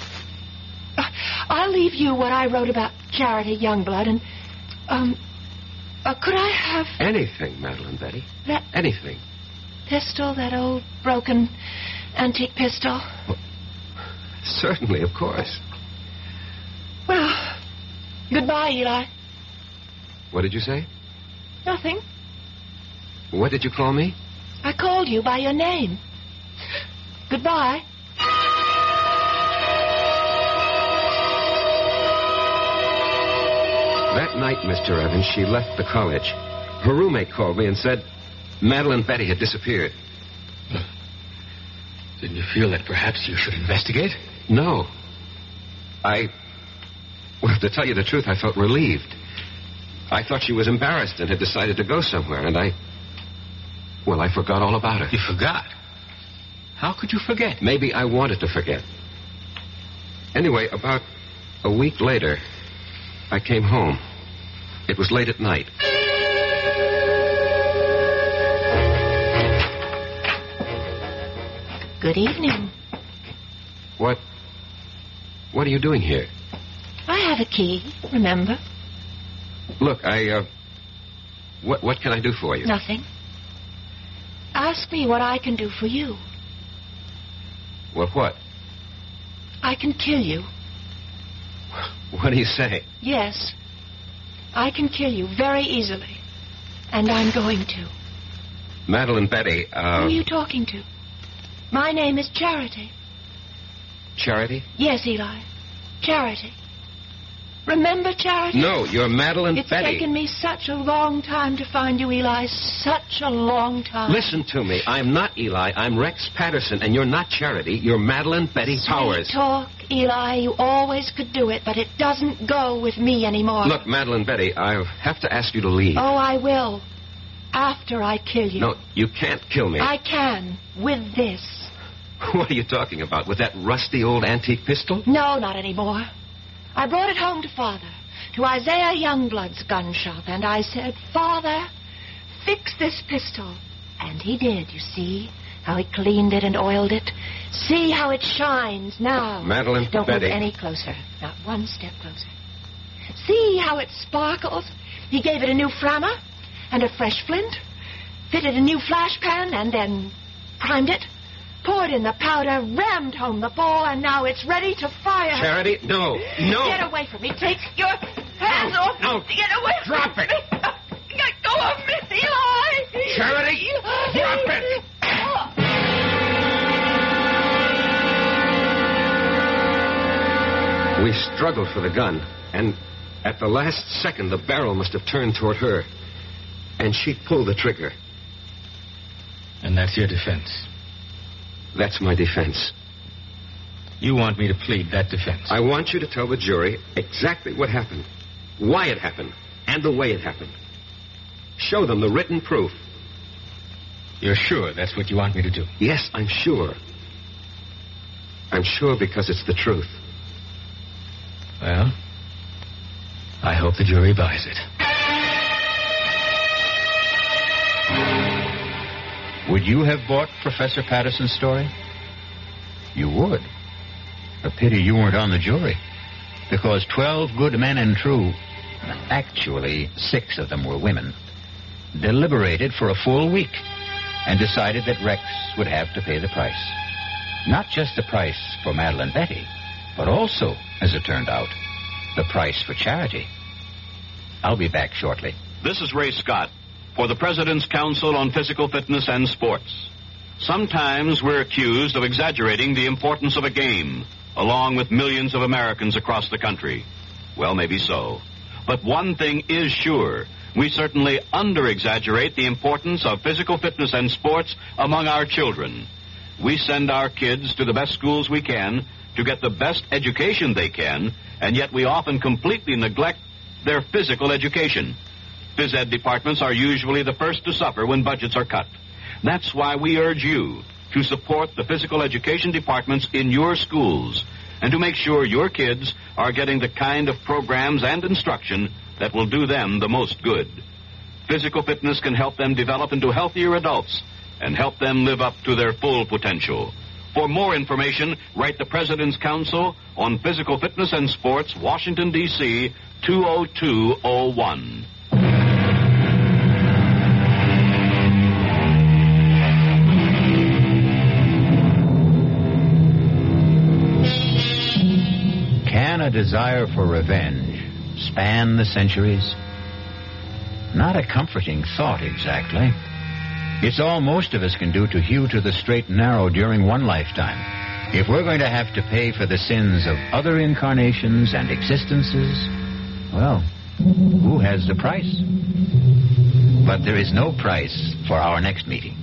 I'll leave you what I wrote about Charity Youngblood, and, could I have... Anything, Madeline Betty. That... Anything. Pistol, that old broken antique pistol? Well, certainly, of course. Well, goodbye, Eli. What did you say? Nothing. What did you call me? I called you by your name. Goodbye. That night, Mr. Evans, she left the college. Her roommate called me and said Madeline Betty had disappeared. Didn't you feel that perhaps you should investigate? No. Well, to tell you the truth, I felt relieved. I thought she was embarrassed and had decided to go somewhere, and I forgot all about her. You forgot? How could you forget? Maybe I wanted to forget. Anyway, about a week later, I came home. It was late at night. Good evening. What are you doing here? I have a key, remember? Look, what can I do for you? Nothing. Ask me what I can do for you. Well, what? I can kill you. What do you say? Yes. I can kill you very easily. And I'm going to. Madeline Betty, Who are you talking to? My name is Charity. Charity? Yes, Eli. Charity. Remember Charity? No, you're Madeline It's Betty. It's taken me such a long time to find you, Eli. Such a long time. Listen to me. I'm not Eli. I'm Rex Patterson, and you're not Charity. You're Madeline Betty Powers. Sweet talk, Eli. You always could do it, but it doesn't go with me anymore. Look, Madeline Betty, I'll have to ask you to leave. Oh, I will. After I kill you. No, you can't kill me. I can. With this. What are you talking about? With that rusty old antique pistol? No, not anymore. I brought it home to Father, to Isaiah Youngblood's gun shop, and I said, Father, fix this pistol. And he did, you see, how he cleaned it and oiled it. See how it shines now. Madeline Don't Betty. move any closer. Not one step closer. See how it sparkles. He gave it a new flammer and a fresh flint, fitted a new flash pan, and then primed it. Poured in the powder, rammed home the ball, and now it's ready to fire. Charity, no. Get away from me. Take your hands off. No. Get away Drop from it. me. Let go of me, Eli. Charity, drop it. We struggled for the gun, and at the last second, the barrel must have turned toward her, and she pulled the trigger. And that's your defense? That's my defense. You want me to plead that defense? I want you to tell the jury exactly what happened, why it happened, and the way it happened. Show them the written proof. You're sure that's what you want me to do? Yes, I'm sure. I'm sure because it's the truth. Well, I hope the jury buys it. Would you have bought Professor Patterson's story? You would. A pity you weren't on the jury. Because 12 good men and true, actually 6 of them were women, deliberated for a full week and decided that Rex would have to pay the price. Not just the price for Madeline Betty, but also, as it turned out, the price for Charity. I'll be back shortly. This is Ray Scott for the President's Council on Physical Fitness and Sports. Sometimes we're accused of exaggerating the importance of a game, along with millions of Americans across the country. Well, maybe so. But one thing is sure. We certainly under-exaggerate the importance of physical fitness and sports among our children. We send our kids to the best schools we can, to get the best education they can, and yet we often completely neglect their physical education. Phys ed departments are usually the first to suffer when budgets are cut. That's why we urge you to support the physical education departments in your schools and to make sure your kids are getting the kind of programs and instruction that will do them the most good. Physical fitness can help them develop into healthier adults and help them live up to their full potential. For more information, write the President's Council on Physical Fitness and Sports, Washington, D.C., 20201. Can a desire for revenge span the centuries? Not a comforting thought, exactly. It's all most of us can do to hew to the straight and narrow during one lifetime. If we're going to have to pay for the sins of other incarnations and existences, well, who has the price? But there is no price for our next meeting,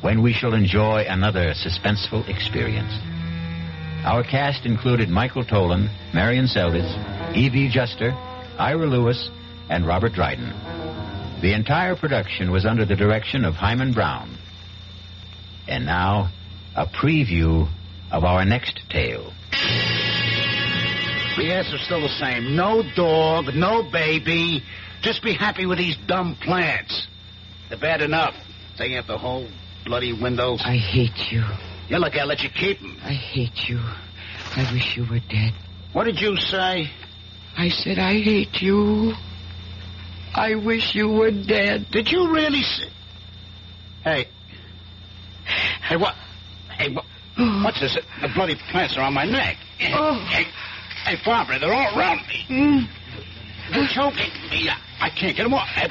when we shall enjoy another suspenseful experience. Our cast included Michael Tolan, Marion Seldes, E.V. Juster, Ira Lewis, and Robert Dryden. The entire production was under the direction of Hyman Brown. And now, a preview of our next tale. The answer's still the same. No dog, no baby. Just be happy with these dumb plants. They're bad enough. Taking out the whole bloody windows. I hate you. Yeah, look, I'll let you keep them. I hate you. I wish you were dead. What did you say? I said I hate you. I wish you were dead. Did you really say... Hey, what? What's this? The bloody plants are on my neck. Hey, Barbara, they're all around me. They're choking me. I can't get them off. Hey,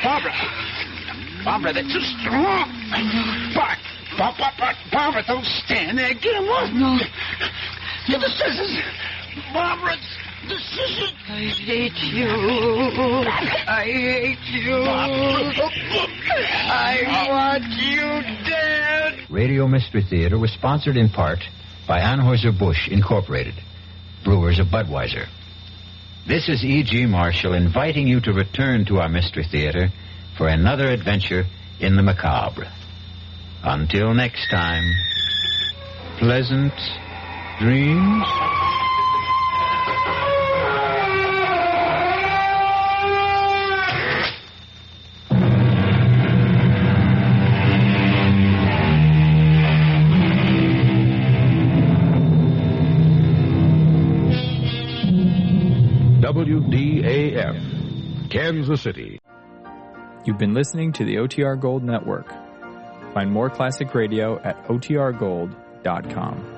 Barbara, they're too strong. Barbara, don't stand there. Get them off. No. Get the scissors. Barbara, the scissors. I hate you. I hate you. I want you dead. Radio Mystery Theater was sponsored in part by Anheuser-Busch Incorporated, brewers of Budweiser. This is E.G. Marshall inviting you to return to our Mystery Theater for another adventure in the macabre. Until next time, pleasant dreams. WDAF, Kansas City. You've been listening to the OTR Gold Network. Find more classic radio at otrgold.com.